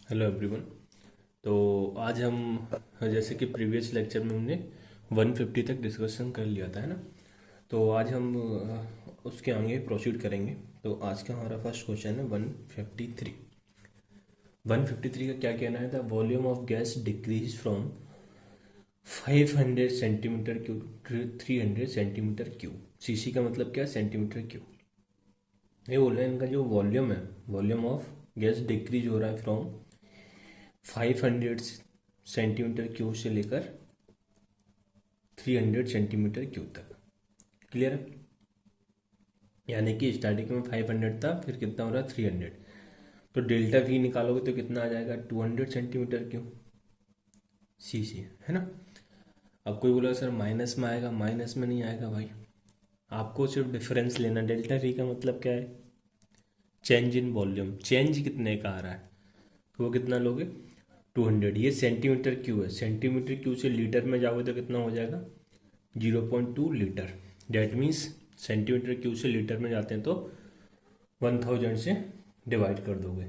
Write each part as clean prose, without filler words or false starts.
Hello everyone. तो आज हम जैसे कि प्रीवियस लेक्चर में हमने 150 तक डिस्कशन कर लिया था, है ना। तो आज हम उसके आगे प्रोसीड करेंगे। तो आज का हमारा फर्स्ट क्वेश्चन है 153। 153 का क्या कहना है? The volume of gas decrease from 500 centimetre cube two 300 centimetre cube. CC का मतलब क्या है? Centimetre cube. ये बोल रहे हैं इनका जो वॉल्यूम है, वॉल्यूम ऑफ गैस डिक्रीज हो रहा है फ्रॉम 500 सेंटीमीटर क्यूब से लेकर 300 सेंटीमीटर क्यूब तक। क्लियर है? यानी कि स्टार्टिंग में 500 था, फिर कितना हो रहा है? 300। तो डेल्टा वी निकालोगे तो कितना आ जाएगा? 200 सेंटीमीटर क्यूब सी सी, है ना। अब कोई बोला सर माइनस में आएगा, माइनस में नहीं आएगा भाई। आपको सिर्फ डिफरेंस लेना। डेल्टा वी का मतलब क्या है? Change in volume. चेंज कितने का आ रहा है तो वो कितना लोगे? 200। ये सेंटीमीटर क्यूब है, सेंटीमीटर क्यूब से लीटर में जाओगे तो कितना हो जाएगा? 0.2 litre. That means centimetre cube से लीटर में जाते हैं तो 1000 से डिवाइड कर दोगे।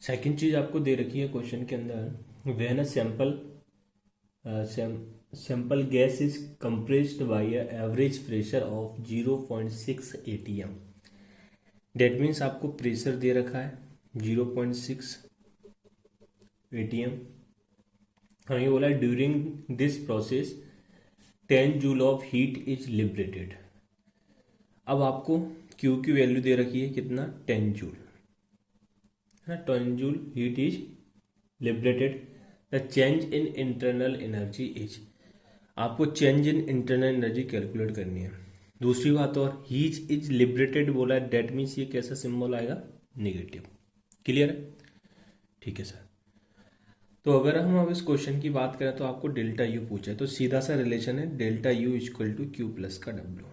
सेकंड चीज आपको दे रखी है क्वेश्चन के अंदर, when a sample gas is compressed by a average pressure of 0.6 atm। That means आपको प्रेशर दे रखा है 0.6 atm। हमें बोला during this process 10 joule of heat is liberated. अब आपको क्यू की वैल्यू दे रखी है कितना? 10 जूल, है ना। 10 joule heat is liberated. The change in internal energy is. आपको change in internal energy calculate करनी है। दूसरी बात और, हीट इज लिबरेटेड बोला है, डेट मीन्स ये कैसा सिंबल आएगा? नेगेटिव। क्लियर है? ठीक है सर। तो अगर हम अब इस क्वेश्चन की बात करें तो आपको डेल्टा यू पूछा है, तो सीधा सा रिलेशन है delta U equal to Q plus का डब्ल्यू।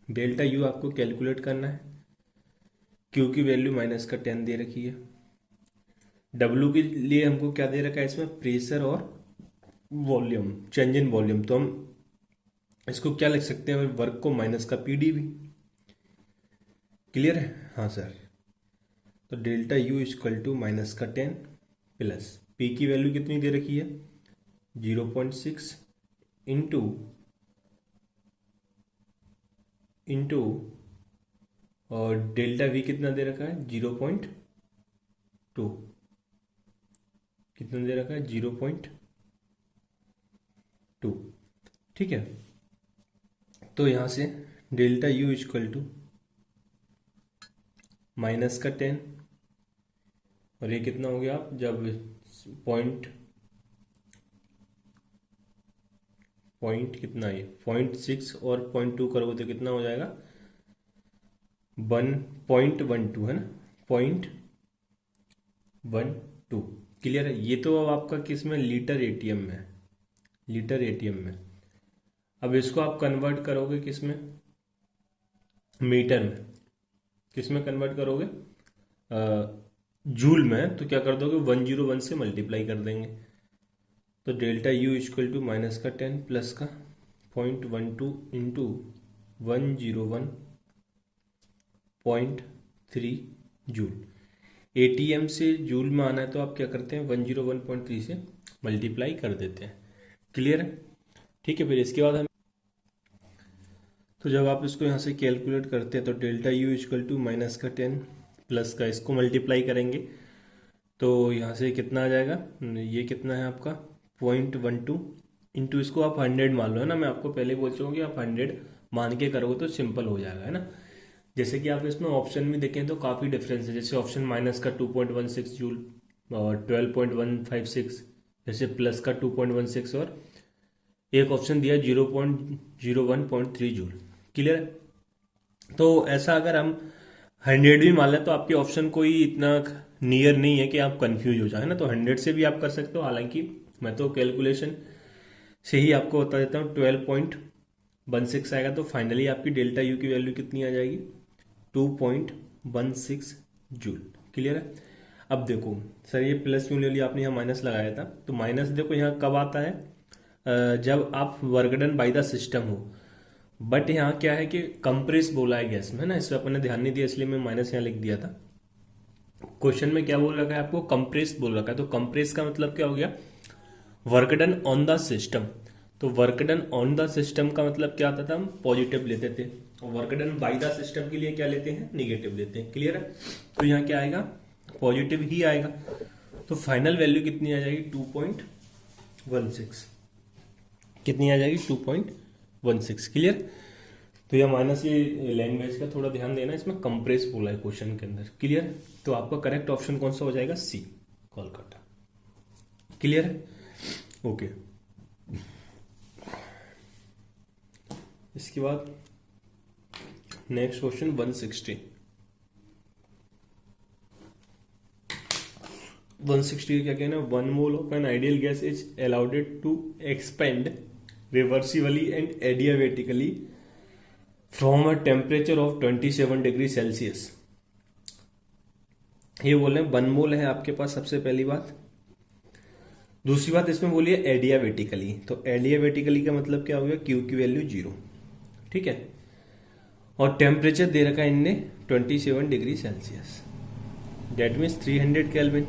डेल्टा यू आपको कैलकुलेट करना है। क्यू की वैल्यू -10 दे रखी है। डब्ल्यू के लिए हमको क्या दे रखा है इसमें? प्रेशर और वॉल्यूम, चेंज इन वॉल्यूम। तो हम इसको क्या लिख सकते हैं? वर्क को माइनस का पीडी भी। क्लियर है? हाँ सर। तो delta U equal to -10 plus P की वैल्यू कितनी दे रखी है? 0.6 इंटू इंटू और डेल्टा वी कितना दे रखा है? 0.2। कितना दे रखा है? 0.2। ठीक है। तो यहां से डेल्टा यू इक्वल टू -10, और ये कितना हो गया? आप जब पॉइंट पॉइंट कितना, ये 0.6 और 0.2 करोगे तो कितना हो जाएगा? 1.12, है ना। 0.12। क्लियर है? ये तो अब आपका किस में? लीटर एटीएम में। लीटर एटीएम में। अब इसको आप कन्वर्ट करोगे किस में? मीटर में। किस में कन्वर्ट करोगे? जूल में। तो क्या कर दोगे? 101 से मल्टीप्लाई कर देंगे। तो delta U equal to -10 plus का 0.12 इंटू 101.3 जूल। एटीएम से जूल में आना है तो आप क्या करते हैं? 101.3 से मल्टीप्लाई कर देते हैं। क्लियर है? ठीक है। फिर इसके बाद हम, तो जब आप इसको यहाँ से कैलकुलेट करते हैं तो delta U equal to -10 plus का इसको मल्टीप्लाई करेंगे तो यहाँ से कितना आ जाएगा? ये कितना है आपका? 0.12 इंटू इसको आप 100 मान लो, है ना। मैं आपको पहले बोल चुका हूँ कि आप 100 मान के करोगे तो सिंपल हो जाएगा, है ना। जैसे कि आप इसमें ऑप्शन में देखें तो काफ़ी डिफरेंस है। जैसे ऑप्शन माइनस का 2.16 जूल और 12.156, जैसे प्लस का 2.16, और एक ऑप्शन दिया 0.01.3 जूल। क्लियर है? तो ऐसा अगर हम 100 भी मान लें तो आपके ऑप्शन कोई इतना नियर नहीं है कि आप कंफ्यूज हो जाए, ना। तो 100 से भी आप कर सकते हो। हालांकि मैं तो कैलकुलेशन से ही आपको बता देता हूँ, 12.16 आएगा। तो फाइनली आपकी डेल्टा यू की वैल्यू कितनी आ जाएगी? 2.16 जूल। क्लियर है? अब देखो सर, ये प्लस क्यों ले लिया आपने? यहाँ माइनस लगाया था। तो माइनस देखो यहाँ कब आता है? जब आप work done by the system हो। बट यहाँ क्या है कि कंप्रेस बोला है गैस में, है ना। इस पर अपन ने ध्यान नहीं दिया, इसलिए मैं माइनस यहाँ लिख दिया था। क्वेश्चन में क्या बोल रखा है आपको, कंप्रेस बोल रखा है। तो कंप्रेस का मतलब क्या हो गया, work done on the system. तो work done on the system का मतलब क्या आता था, हम पॉजिटिव लेते थे, और work done by the system के लिए क्या लेते हैं, निगेटिव लेते हैं। क्लियर है? तो यहाँ क्या आएगा, पॉजिटिव ही आएगा। तो फाइनल वैल्यू कितनी आ जाएगी, 2.16। कितनी आ जाएगी, 2.16। क्लियर? तो यह माइनस, ये लैंग्वेज का थोड़ा ध्यान देना, इसमें कंप्रेस बोला है क्वेश्चन के अंदर। क्लियर? तो आपका करेक्ट ऑप्शन कौन सा हो जाएगा, सी, कोलकाता। क्लियर है? ओके। इसके बाद नेक्स्ट क्वेश्चन 160। 160 क्या कहना है, 1 mole of an ideal gas is allowed to expand reversibly and adiabatically from a temperature of 27 degree Celsius. ये बोले 1 मोल है आपके पास, सबसे पहली बात। दूसरी बात इसमें बोलिए एडियाबेटिकली। तो एडियाबेटिकली का मतलब क्या हो गया, क्यू की वैल्यू 0। ठीक है? और टेम्परेचर दे रखा है इनने 27 degree Celsius, that means 300 kelvin.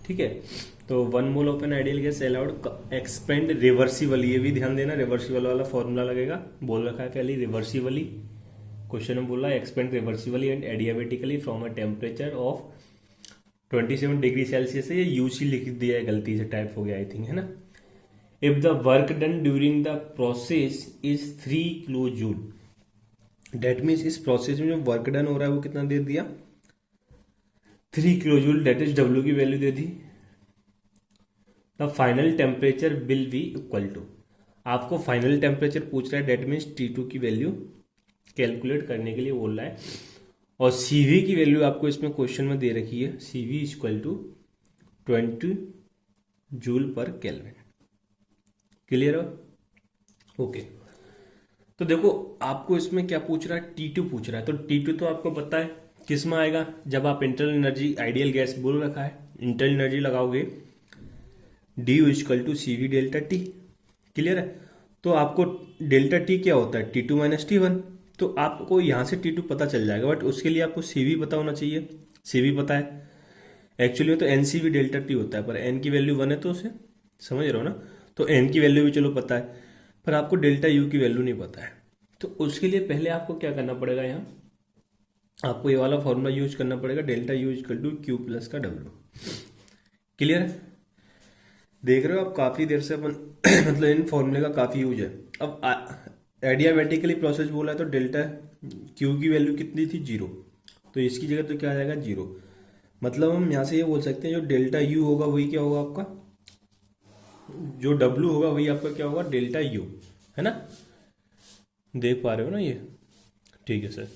ठीक है? तो 1 mole of an ideal gas allowed expand reversibly, ये भी ध्यान देना, रिवर्सिबल वाला फॉर्मूला लगेगा। बोल रखा है पहले रिवर्सिबली, क्वेश्चन में बोला expand reversibly and adiabatically from a temperature of 27 degree Celsius है। ये यूसी लिख दिया है, गलती से टाइप हो गया आई थिंक, है ना। If the work done during the process is 3 kilo joule, that means इस प्रोसेस में जो वर्क डन हो रहा है वो कितना दे दिया, 3 kilo joule, that is W की वैल्यू दे दी। The final temperature will be equal to, आपको फाइनल टेम्परेचर पूछ रहा है, डेट मीन्स T2 की वैल्यू कैलकुलेट करने के लिए बोल रहा है। और CV की वैल्यू आपको इसमें क्वेश्चन में दे रखी है, CV equal to 20 joule per kelvin. Clear हो? ओके। तो देखो आपको इसमें क्या पूछ रहा है, T2 पूछ रहा है। तो T2 तो आपको पता है किस में आएगा, जब आप इंटरनल एनर्जी, आइडियल गैस बोल रखा है, इंटरनल एनर्जी लगाओगे, D equal to CV delta T। Clear है? तो आपको डेल्टा T क्या होता है, T2 माइनस T1। तो आपको यहां से T2 पता चल जाएगा, बट उसके लिए आपको CV पता होना चाहिए। CV पता है एक्चुअली में, तो NCV डेल्टा T होता है, पर N की वैल्यू 1 है तो उसे समझ रहे हो ना। तो N की वैल्यू भी चलो पता है, पर आपको डेल्टा U की वैल्यू नहीं पता है। तो उसके लिए पहले आपको क्या करना पड़ेगा, यहाँ आपको ये वाला फॉर्मूला यूज करना पड़ेगा, delta U equal to Q plus का W। क्लियर है? देख रहे हो आप, काफी देर से अपन मतलब इन फॉर्मूले का काफी यूज है। अब एडियाबेटिकली प्रोसेस बोला है, तो डेल्टा Q की वैल्यू कितनी थी, 0। तो इसकी जगह तो क्या आ जाएगा, 0। मतलब हम यहां से ये बोल सकते हैं, जो डेल्टा U होगा वही क्या होगा आपका, जो W होगा वही आपका क्या होगा, डेल्टा U, है ना। देख पा रहे हो ना ये? ठीक है सर।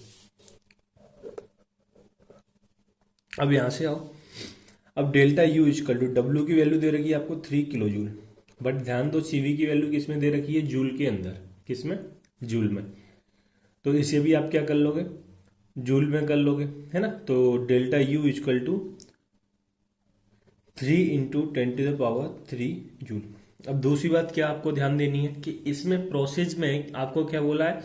अब यहां से आओ, अब delta U equal to W की वैल्यू दे रखी है आपको 3 किलो जूल, बट ध्यान दो CV की वैल्यू किस में दे रखी है, जूल के अंदर। किस में, जूल में। तो इसे भी आप क्या कर लोगे, जूल में कर लोगे, है ना। तो delta U equal to 3 into 10⁻³ joule. अब दूसरी बात क्या आपको ध्यान देनी है कि इसमें प्रोसेस में आपको क्या बोला है,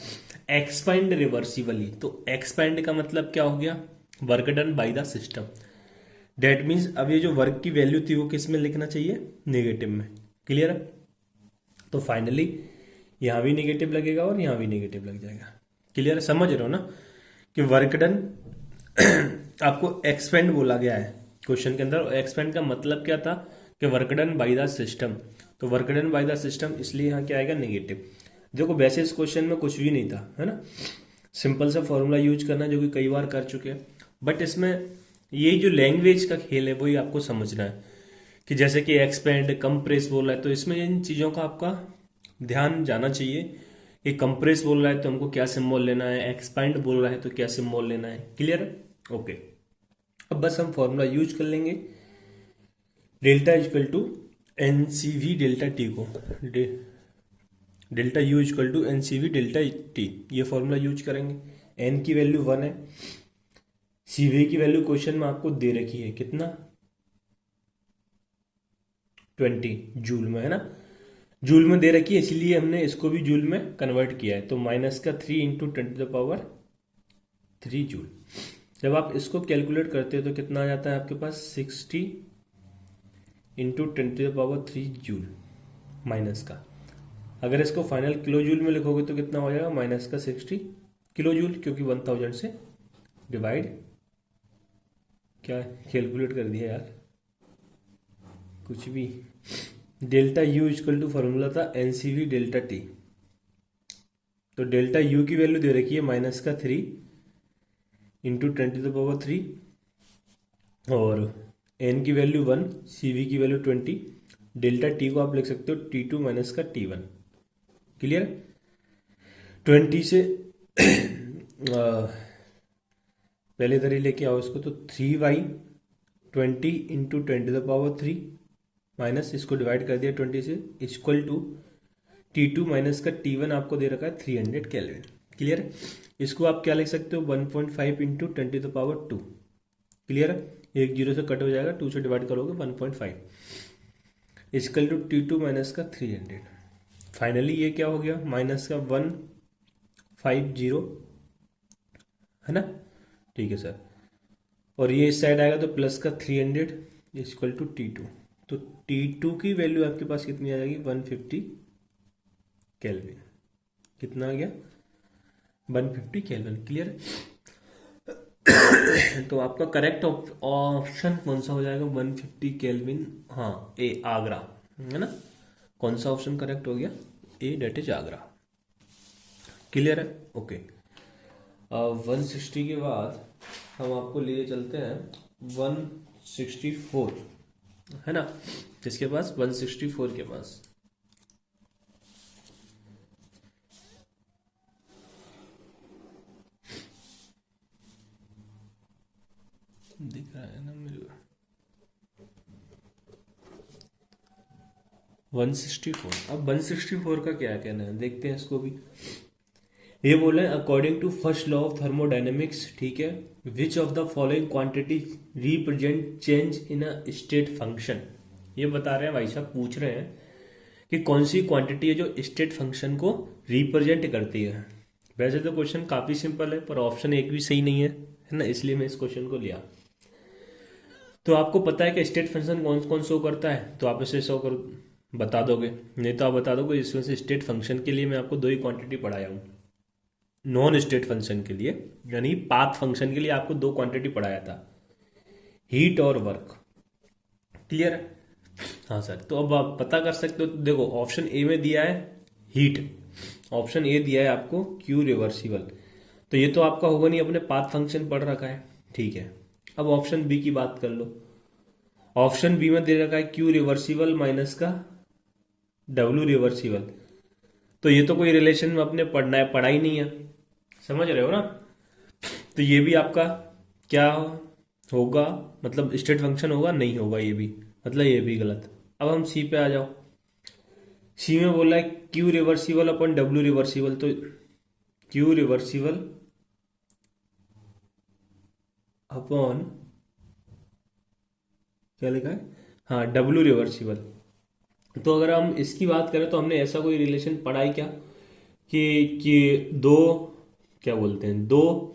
एक्सपेंड रिवर्सिबली। तो एक्सपेंड का मतलब क्या हो गया, work done by the system. That means अब ये जो वर्क की वैल्यू थी वो किस में लिखना चाहिए, नेगेटिव में। क्लियर है? तो फाइनली यहां भी नेगेटिव लगेगा और यहां भी नेगेटिव लग जाएगा। क्लियर है? समझ रहे हो ना कि वर्क डन आपको एक्सपेंड बोला गया है क्वेश्चन के अंदर। एक्सपेंड का मतलब क्या था कि work done by the system. तो work done by the system, इसलिए यहाँ क्या आएगा, नेगेटिव। देखो वैसे इस क्वेश्चन में कुछ भी नहीं था, है ना, सिंपल सा फॉर्मूला यूज करना जो कि कई बार कर चुके हैं। बट इसमें ये जो लैंग्वेज का खेल है वही आपको समझना है, कि जैसे कि एक्सपेंड, कंप्रेस बोल रहा है, तो इसमें इन चीज़ों का आपका ध्यान जाना चाहिए कि कंप्रेस बोल रहा है तो हमको क्या सिंबल लेना है, एक्सपेंड बोल रहा है तो क्या सिंबल लेना है। क्लियर है? ओके। अब बस हम फॉर्मूला यूज कर लेंगे, delta equal to NCV delta T को, delta U equal to NCV delta T, ये फॉर्मूला यूज करेंगे। N की वैल्यू 1 है, CV की वैल्यू क्वेश्चन में आपको दे रखी है कितना, 20 जूल में, है ना। जूल में दे रखी है, इसीलिए हमने इसको भी जूल में कन्वर्ट किया है। तो माइनस का 3 इंटू 10⁻³ जूल। जब आप इसको कैलकुलेट करते हो तो कितना आ जाता है आपके पास 60 इंटू 10⁻³ जूल माइनस का। अगर इसको फाइनल किलो जूल में लिखोगे तो कितना हो जाएगा माइनस का 60 किलो जूल, क्योंकि 1000 से डिवाइड क्या कैलकुलेट कर दिया यार कुछ भी। Delta U equal to formula था एनसीवी डेल्टा टी। तो डेल्टा यू की वैल्यू दे रखी है माइनस का 3 इंटू 10⁻³ और एन की वैल्यू 1, सीवी की वैल्यू 20। डेल्टा टी को आप लिख सकते हो T2 माइनस का T1। क्लियर? 20 से पहले इधर ही लेके आओ इसको, तो 3y 20 इंटू 10⁻³ माइनस इसको डिवाइड कर दिया 20 से इक्वल टू T2 माइनस का T1 आपको दे रखा है 300 केल्विन। क्लियर? इसको आप क्या लिख सकते हो 1.5 इंटू 10⁻²। क्लियर? एक जीरो से कट हो जाएगा, 2 से डिवाइड करोगे 1.5 इक्वल टू T2 माइनस का 300। फाइनली ये क्या हो गया माइनस का 150 है ना। ठीक है सर, और ये इस साइड आएगा तो प्लस का 300 इक्वल टू T2। तो T2 की वैल्यू आपके पास कितनी आ जाएगी 150 केल्विन। कितना आ गया 150 केल्विन। क्लियर? तो आपका करेक्ट ऑप्शन कौन सा हो जाएगा 150 केल्विन। हाँ, ए आगरा है ना। कौन सा ऑप्शन करेक्ट हो गया ए, डेट इज आगरा। क्लियर है? ओके। 160 के बाद हम आपको लिए चलते हैं 164 है ना। किसके पास 164 के पास दिख रहा है ना मेरे 164। अब 164 का क्या कहना है देखते हैं इसको भी। ये बोले according to first law of thermodynamics, ठीक है, which of the following quantity represent change in a state function. ये बता रहे हैं भाई साहब, पूछ रहे हैं कि कौन सी क्वांटिटी है जो स्टेट फंक्शन को रिप्रेजेंट करती है। वैसे तो क्वेश्चन काफी सिंपल है, पर ऑप्शन एक भी सही नहीं है ना, इसलिए मैं इस क्वेश्चन को लिया। तो आपको पता है कि स्टेट फंक्शन कौन कौन शो करता है, तो आप इसे शो कर बता दोगे, नहीं तो आप बता दोगे। इसमें से स्टेट फंक्शन के लिए मैं आपको 2 ही क्वांटिटी पढ़ाया हूँ। नॉन स्टेट फंक्शन के लिए यानी पाथ फंक्शन के लिए आपको 2 क्वांटिटी पढ़ाया था, हीट और वर्क। क्लियर है? हाँ सर, तो अब आप पता कर सकते हो। देखो ऑप्शन ए में दिया है हीट, ऑप्शन ए दिया है आपको क्यू रिवर्सिबल, तो ये तो आपका होगा नहीं, अपने पाथ फंक्शन पढ़ रखा है। ठीक है, अब ऑप्शन बी की बात कर लो। ऑप्शन बी में दे रखा है क्यू रिवर्सिबल माइनस का डब्ल्यू रिवर्सिबल, तो ये तो कोई रिलेशन में अपने पढ़ना है, पढ़ा ही नहीं है, समझ रहे हो ना। तो ये भी आपका क्या होगा, मतलब स्टेट फंक्शन होगा नहीं होगा, ये भी मतलब ये भी गलत। अब हम सी पे आ जाओ। सी में बोला है क्यू रिवर्सिबल अपन डब्ल्यू रिवर्सिबल, तो क्यू रिवर्सिबल अपॉन क्या लिखा है, हाँ डब्ल्यू रिवर्सिबल। तो अगर हम इसकी बात करें तो हमने ऐसा कोई रिलेशन पढ़ा है क्या कि दो क्या बोलते हैं, दो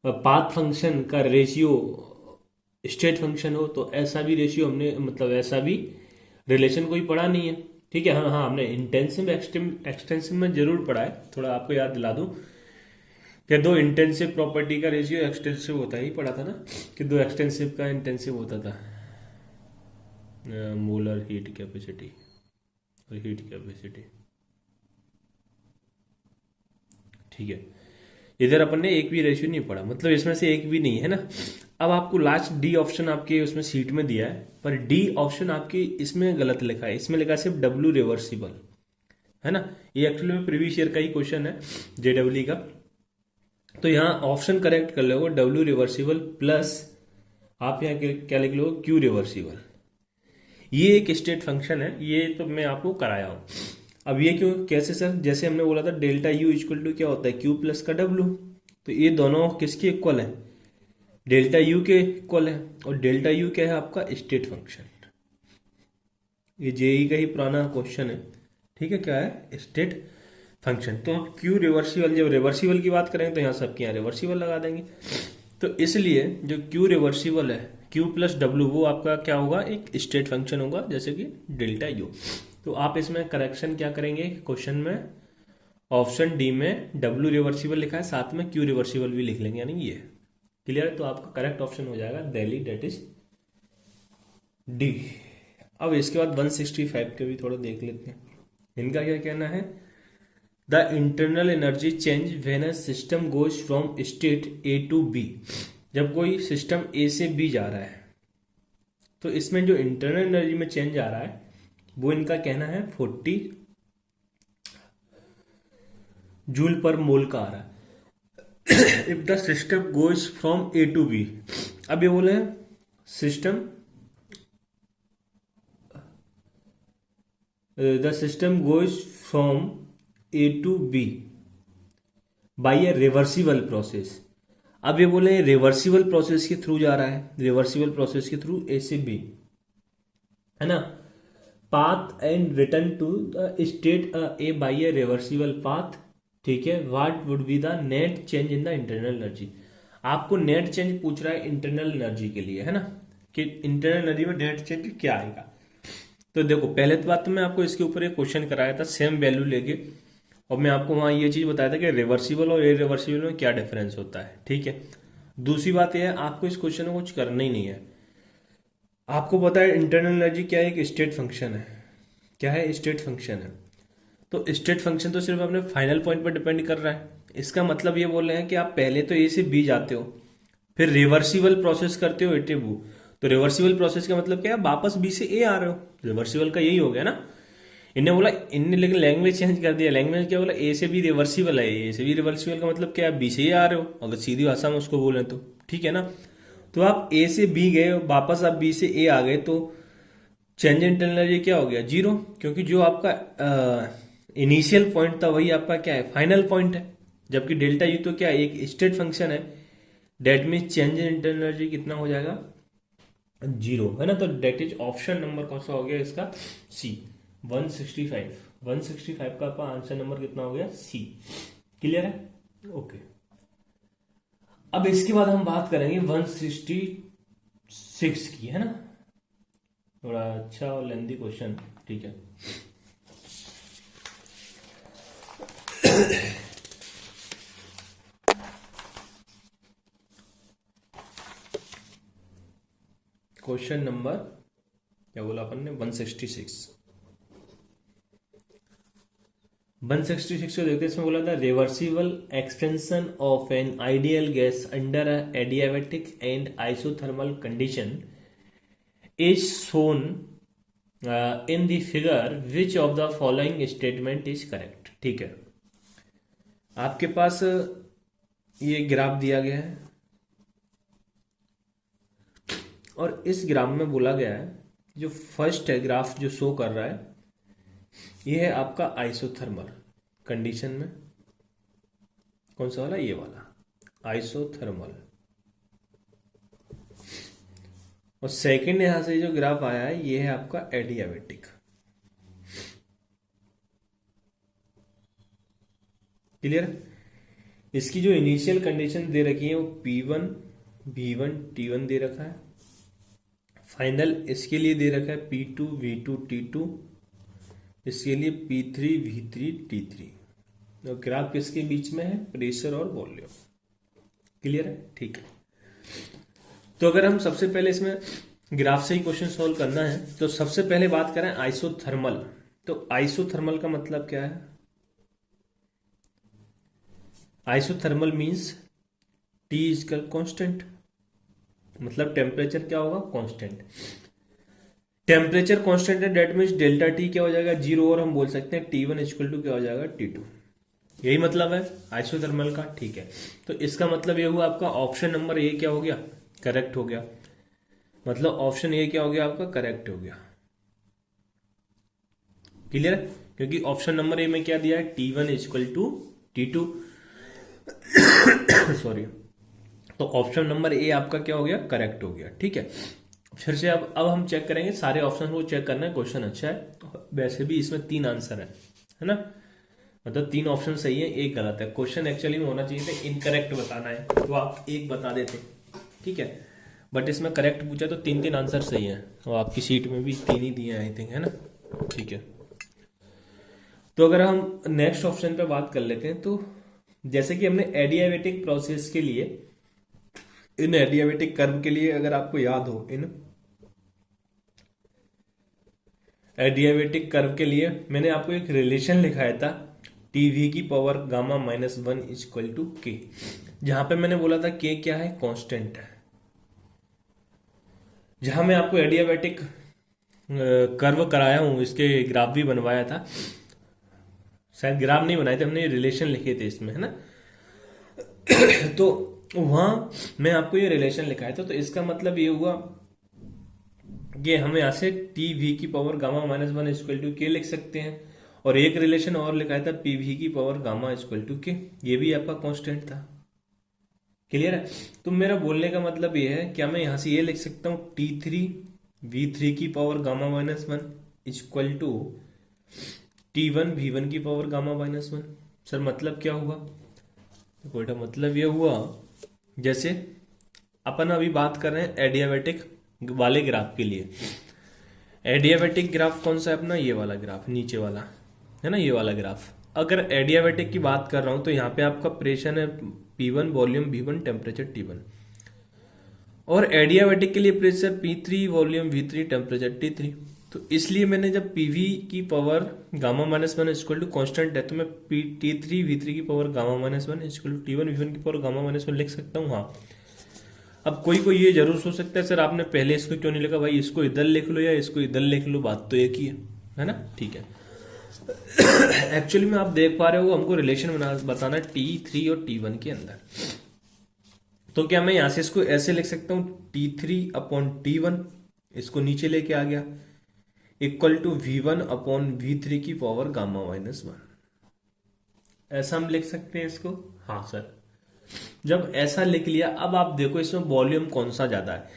पाथ फंक्शन का रेशियो स्टेट फंक्शन हो, तो ऐसा भी रेशियो हमने मतलब ऐसा भी रिलेशन कोई पढ़ा नहीं है। ठीक है, हाँ हाँ, हमने इंटेंसिव एक्सटेंसिव में जरूर पढ़ा है। थोड़ा आपको याद दिला दूं कि 2 इंटेंसिव प्रॉपर्टी का रेशियो एक्सटेंसिव होता है, ही पढ़ा था ना कि 2 एक्सटेंसिव का इंटेंसिव होता था, मोलर हीट कैपेसिटी और हीट कैपेसिटी। ठीक है, इधर अपन ने एक भी रेशियो नहीं पढ़ा, मतलब इसमें से एक भी नहीं है ना। अब आपको लास्ट डी ऑप्शन आपके उसमें सीट में दिया है, पर डी ऑप्शन आपके इसमें गलत लिखा है। इसमें लिखा है सिर्फ डब्ल्यू रिवर्सिबल, है ना। ये एक्चुअली में प्रीवियस ईयर का ही क्वेश्चन है जेडब्ल्यू का। तो यहाँ ऑप्शन करेक्ट कर लोगे डब्ल्यू रिवर्सिबल प्लस आप यहाँ क्या लिख लो क्यू रिवर्सिबल। ये एक स्टेट फंक्शन है, ये तो मैं आपको कराया हूं। अब ये क्यों कैसे सर, जैसे हमने बोला था डेल्टा यू इक्वल टू क्या होता है क्यू प्लस का डब्ल्यू, तो ये दोनों किसके इक्वल है, डेल्टा यू के इक्वल है। और डेल्टा यू क्या है आपका स्टेट फंक्शन, ये जेई का ही पुराना क्वेश्चन है। ठीक है, क्या है स्टेट फंक्शन। तो क्यू रिवर्सिबल, जब रिवर्सिबल की बात करेंगे तो यहाँ सबके यहाँ रिवर्सिबल लगा देंगे। तो इसलिए जो क्यू रिवर्सिबल है, क्यू प्लस डब्ल्यू, वो आपका क्या होगा, एक स्टेट फंक्शन होगा जैसे कि डेल्टा यू। तो आप इसमें करेक्शन क्या करेंगे, क्वेश्चन में ऑप्शन डी में डब्ल्यू रिवर्सिबल लिखा है, साथ में क्यू रिवर्सिबल भी लिख लेंगे, यानी ये क्लियर है। तो आपका करेक्ट ऑप्शन हो जाएगा दिल्ली, डेट इज डी। अब इसके बाद 165 के भी थोड़ा देख लेते हैं। इनका क्या कहना है, the internal energy change when a system goes from state A to B. जब कोई सिस्टम ए से बी जा रहा है तो इसमें जो इंटरनल एनर्जी में चेंज आ रहा है वो इनका कहना है 40 जूल पर मोल का आ रहा है if the system goes from A to B. अब ये बोले system the system goes from A to B by a reversible process. अब ये बोले रिवर्सिबल प्रोसेस के थ्रू जा रहा है, रिवर्सिबल प्रोसेस के थ्रू ए से बी, है ना। Path and return to the state A by a reversible path, ठीक है। What would be the net change in the internal energy. आपको नेट चेंज पूछ रहा है इंटरनल एनर्जी के लिए, है ना, कि इंटरनल एनर्जी में नेट चेंज क्या आएगा। तो देखो पहले तो बात तो मैं आपको इसके ऊपर एक क्वेश्चन कराया था सेम वैल्यू लेके, और मैं आपको वहां ये चीज बताया था कि रिवर्सिबल और इरिवर्सिबल में क्या डिफरेंस होता है, ठीक है। दूसरी बात यह है आपको इस क्वेश्चन में कुछ करना ही नहीं है। आपको पता है इंटरनल एनर्जी क्या है, एक स्टेट फंक्शन है। क्या है, स्टेट फंक्शन है। तो स्टेट फंक्शन तो सिर्फ अपने फाइनल पॉइंट पर डिपेंड कर रहा है। इसका मतलब ये बोल रहे हैं कि आप पहले तो ए से बी जाते हो, फिर रिवर्सिबल प्रोसेस करते हो ए टू बी। तो रिवर्सिबल प्रोसेस का मतलब क्या है, वापस बी से ए आ रहे हो। रिवर्सिबल का यही हो गया ना। इन्हें बोला, इनने लेकिन लैंग्वेज चेंज कर दिया। लैंग्वेज क्या बोला, ए से बी रिवर्सिबल है। ए से बी रिवर्सिबल का मतलब क्या है, बी से ए आ रहे हो, अगर सीधी भाषा में उसको बोले तो, ठीक है ना। तो आप ए से बी गए, वापस आप बी से ए आ गए, तो चेंज इन इंटरनल एनर्जी क्या हो गया, जीरो। क्योंकि जो आपका इनिशियल पॉइंट था वही आपका क्या है, फाइनल पॉइंट है। जबकि डेल्टा यू तो क्या है, एक स्टेट फंक्शन है। That mean change in internal energy कितना हो जाएगा, जीरो, है ना। तो डेट इज ऑप्शन नंबर कौन सा हो गया इसका, सी 165। 165 का आपका आंसर नंबर कितना हो गया, सी। क्लियर है, ओके। अब इसके बाद हम बात करेंगे 166 की, है ना। थोड़ा अच्छा और लेंदी क्वेश्चन, ठीक है। क्वेश्चन नंबर क्या बोला अपन ने, 166। 166 को देखते, इसमें बोला था reversible expansion of an ideal gas under adiabatic and isothermal condition is shown in the figure which of the following statement is correct. ठीक है, आपके पास ये ग्राफ दिया गया है और इस ग्राफ में बोला गया है, जो फर्स्ट है ग्राफ जो शो कर रहा है, ये है आपका आइसोथर्मल कंडीशन में। कौन सा वाला, ये वाला आइसोथर्मल। और सेकंड यहां से जो ग्राफ आया है, ये है आपका एडियाबैटिक। क्लियर। इसकी जो इनिशियल कंडीशन दे रखी है वो P1 V1 T1 दे रखा है। फाइनल इसके लिए दे रखा है P2 V2 T2, इसके लिए P3 V3 T3। तो ग्राफ किसके बीच में है, प्रेशर और वॉल्यूम। क्लियर है, ठीक है। तो अगर हम सबसे पहले इसमें ग्राफ से ही क्वेश्चन सॉल्व करना है, तो सबसे पहले बात करें आइसोथर्मल। तो आइसोथर्मल का मतलब क्या है, isothermal means T equal constant, मतलब टेम्परेचर क्या होगा, कांस्टेंट। टेम्परेचर कांस्टेंट है, डेट मीन्स डेल्टा टी क्या हो जाएगा, जीरो। और हम बोल सकते हैं T1 इक्वल टू क्या हो जाएगा, T2। यही मतलब है आइसोथर्मल का, ठीक है। तो इसका मतलब ये हुआ आपका ऑप्शन नंबर ए क्या हो गया, करेक्ट हो गया। मतलब ऑप्शन ए क्या हो गया आपका, करेक्ट हो गया। क्लियर, क्योंकि ऑप्शन नंबर ए में क्या दिया है, T1 equal to T2 sorry. तो ऑप्शन नंबर ए आपका क्या हो गया, करेक्ट हो गया। ठीक है, फिर से अब हम चेक करेंगे, सारे ऑप्शन को चेक करना है। क्वेश्चन अच्छा है, वैसे भी इसमें 3 आंसर है ना, मतलब 3 ऑप्शन सही है, एक गलत है। क्वेश्चन एक्चुअली में होना चाहिए था इनकरेक्ट बताना है, तो आप एक बता देते। ठीक है, बट इसमें करेक्ट पूछा तो 3 आंसर सही है, और आपकी शीट में भी 3 ही दिए आई थिंक, है ना। ठीक है, तो अगर हम नेक्स्ट ऑप्शन पे बात कर लेते हैं, तो जैसे कि हमने एडियाबेटिक प्रोसेस के लिए, इन एडियाबेटिक कर्व के लिए अगर आपको याद हो, इन एडियाबेटिक कर्व के लिए मैंने आपको एक रिलेशन लिखाया था, टीवी की पावर गामा -1 इक्वल टू के, जहां पे मैंने बोला था के क्या है, कांस्टेंट है। जहां मैं आपको एडियाबेटिक कर्व कराया हूं, इसके ग्राफ भी बनवाया था, शायद ग्राफ नहीं बनाए थे हमने, रिलेशन लिखे थे इसमें, है ना। तो वहां मैं आपको ये रिलेशन लिखाया था, तो इसका मतलब ये हुआ कि हम यहां से टी वी की पावर गामा -1 इक्वल टू के लिख सकते हैं, और एक रिलेशन और लिखाया था पी वी की पावर गामा इक्वल टू के, ये भी आपका कांस्टेंट था। क्लियर है। तो मेरा बोलने का मतलब ये है, क्या मैं यहां से ये लिख सकता हूं T3 V3 की power gamma -1 equal to T1 V1 की पावर गामा -1। सर मतलब क्या हुआ, तो बेटा मतलब ये हुआ, जैसे अपन अभी बात कर रहे हैं एडियाबेटिक वाले ग्राफ के लिए। एडियाबेटिक ग्राफ कौन सा है अपना, ये वाला ग्राफ नीचे वाला, है ना, ये वाला ग्राफ। अगर एडियाबेटिक की बात कर रहा हूं तो यहाँ पे आपका प्रेशर है P1, volume V1, temperature T1, और एडियाबेटिक के लिए pressure P3, volume V3, temperature T3। तो इसलिए मैंने जब PV की power gamma -1 equal to constant है, तो मैं T3 V3 की power gamma -1 equal to T1 V1 की पावर गामा -1 लिख सकता हूँ। हाँ, अब कोई ये जरूर सोच सकता है, सर आपने पहले इसको क्यों नहीं लिखा, भाई इसको इधर लिख लो या इसको इधर लिख लो, बात तो एक ही है ना। ठीक है, एक्चुअली में आप देख पा रहे हो हमको रिलेशन बताना T3 और T1 के अंदर। तो क्या मैं यहां से इसको ऐसे लिख सकता हूं, T3/T1, इसको नीचे लेके आ गया, इक्वल टू V1/V3 की पावर गामा -1, ऐसा हम लिख सकते हैं इसको। हाँ सर, जब ऐसा लिख लिया, अब आप देखो इसमें वॉल्यूम कौन सा ज्यादा है,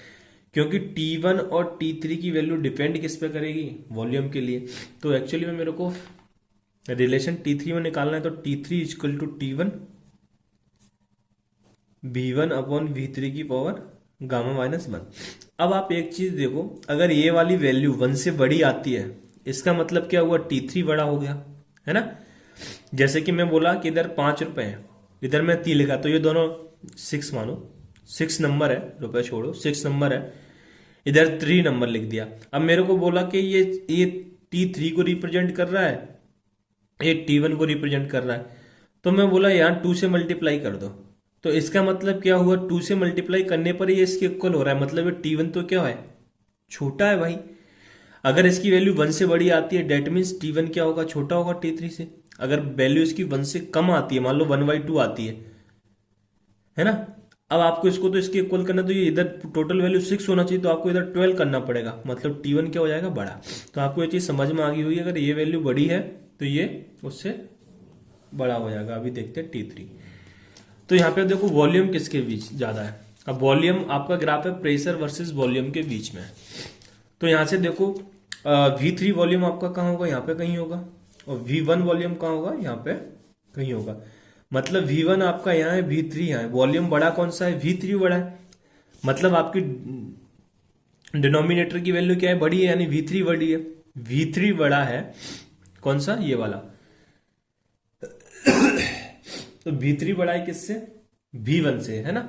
क्योंकि T1 और T3 की वैल्यू डिपेंड किस पे करेगी, वॉल्यूम के लिए। तो एक्चुअली में मेरे को रिलेशन T3 में निकालना है, तो T3 equal to T1 V1/V3 की पावर गामा -1। अब आप एक चीज देखो, अगर ये वाली वैल्यू 1 से बड़ी आती है, इसका मतलब क्या हुआ, T3 बड़ा हो गया, है ना। जैसे कि मैं बोला कि इधर 5 रुपए है, इधर मैं 3 लिखा, तो ये दोनों 6 मानो, 6 नंबर है, रुपए छोड़ो, 6 नंबर है, इधर 3 नंबर लिख दिया। अब मेरे को बोला कि ये T3 को रिप्रेजेंट कर रहा है, ये T1 को रिप्रेजेंट कर रहा है, तो मैं बोला यहाँ 2 से मल्टीप्लाई कर दो। तो इसका मतलब क्या हुआ, 2 से मल्टीप्लाई करने पर ये इसके इक्वल हो रहा है, मतलब ये T1 तो क्या है, छोटा है भाई। अगर इसकी वैल्यू 1 से बड़ी आती है, डेट मीन्स T1 क्या होगा, छोटा होगा T3 से। अगर वैल्यू इसकी 1 से कम आती है, मान लो 1/2 आती है ना, अब आपको इसको तो इसके इक्वल करना, तो ये इधर टोटल वैल्यू 6 होना चाहिए, तो आपको इधर 12 करना पड़ेगा, मतलब T1 क्या हो जाएगा, बड़ा। तो आपको ये चीज समझ में आ गई हुई, अगर ये वैल्यू बड़ी है तो ये उससे बड़ा हो जाएगा। अभी देखते हैं T3। तो यहाँ पे देखो वॉल्यूम किसके बीच ज्यादा है, अब वॉल्यूम आपका ग्राफ है प्रेशर वर्सेस वॉल्यूम के बीच में। तो यहाँ से देखो V3 वॉल्यूम आपका कहाँ होगा, यहाँ पे कहीं होगा, और V1 वॉल्यूम कहाँ होगा, यहाँ पे कहीं होगा। मतलब V1 आपका यहाँ है, V3 यहाँ है, वॉल्यूम बड़ा कौन सा है, V3 बड़ा है, मतलब आपकी डिनोमिनेटर की वैल्यू क्या है, बड़ी है, यानी V3 बड़ी है। V3 बड़ा है कौन सा, ये वाला। तो V3 बड़ा है किससे, V1 से, है ना।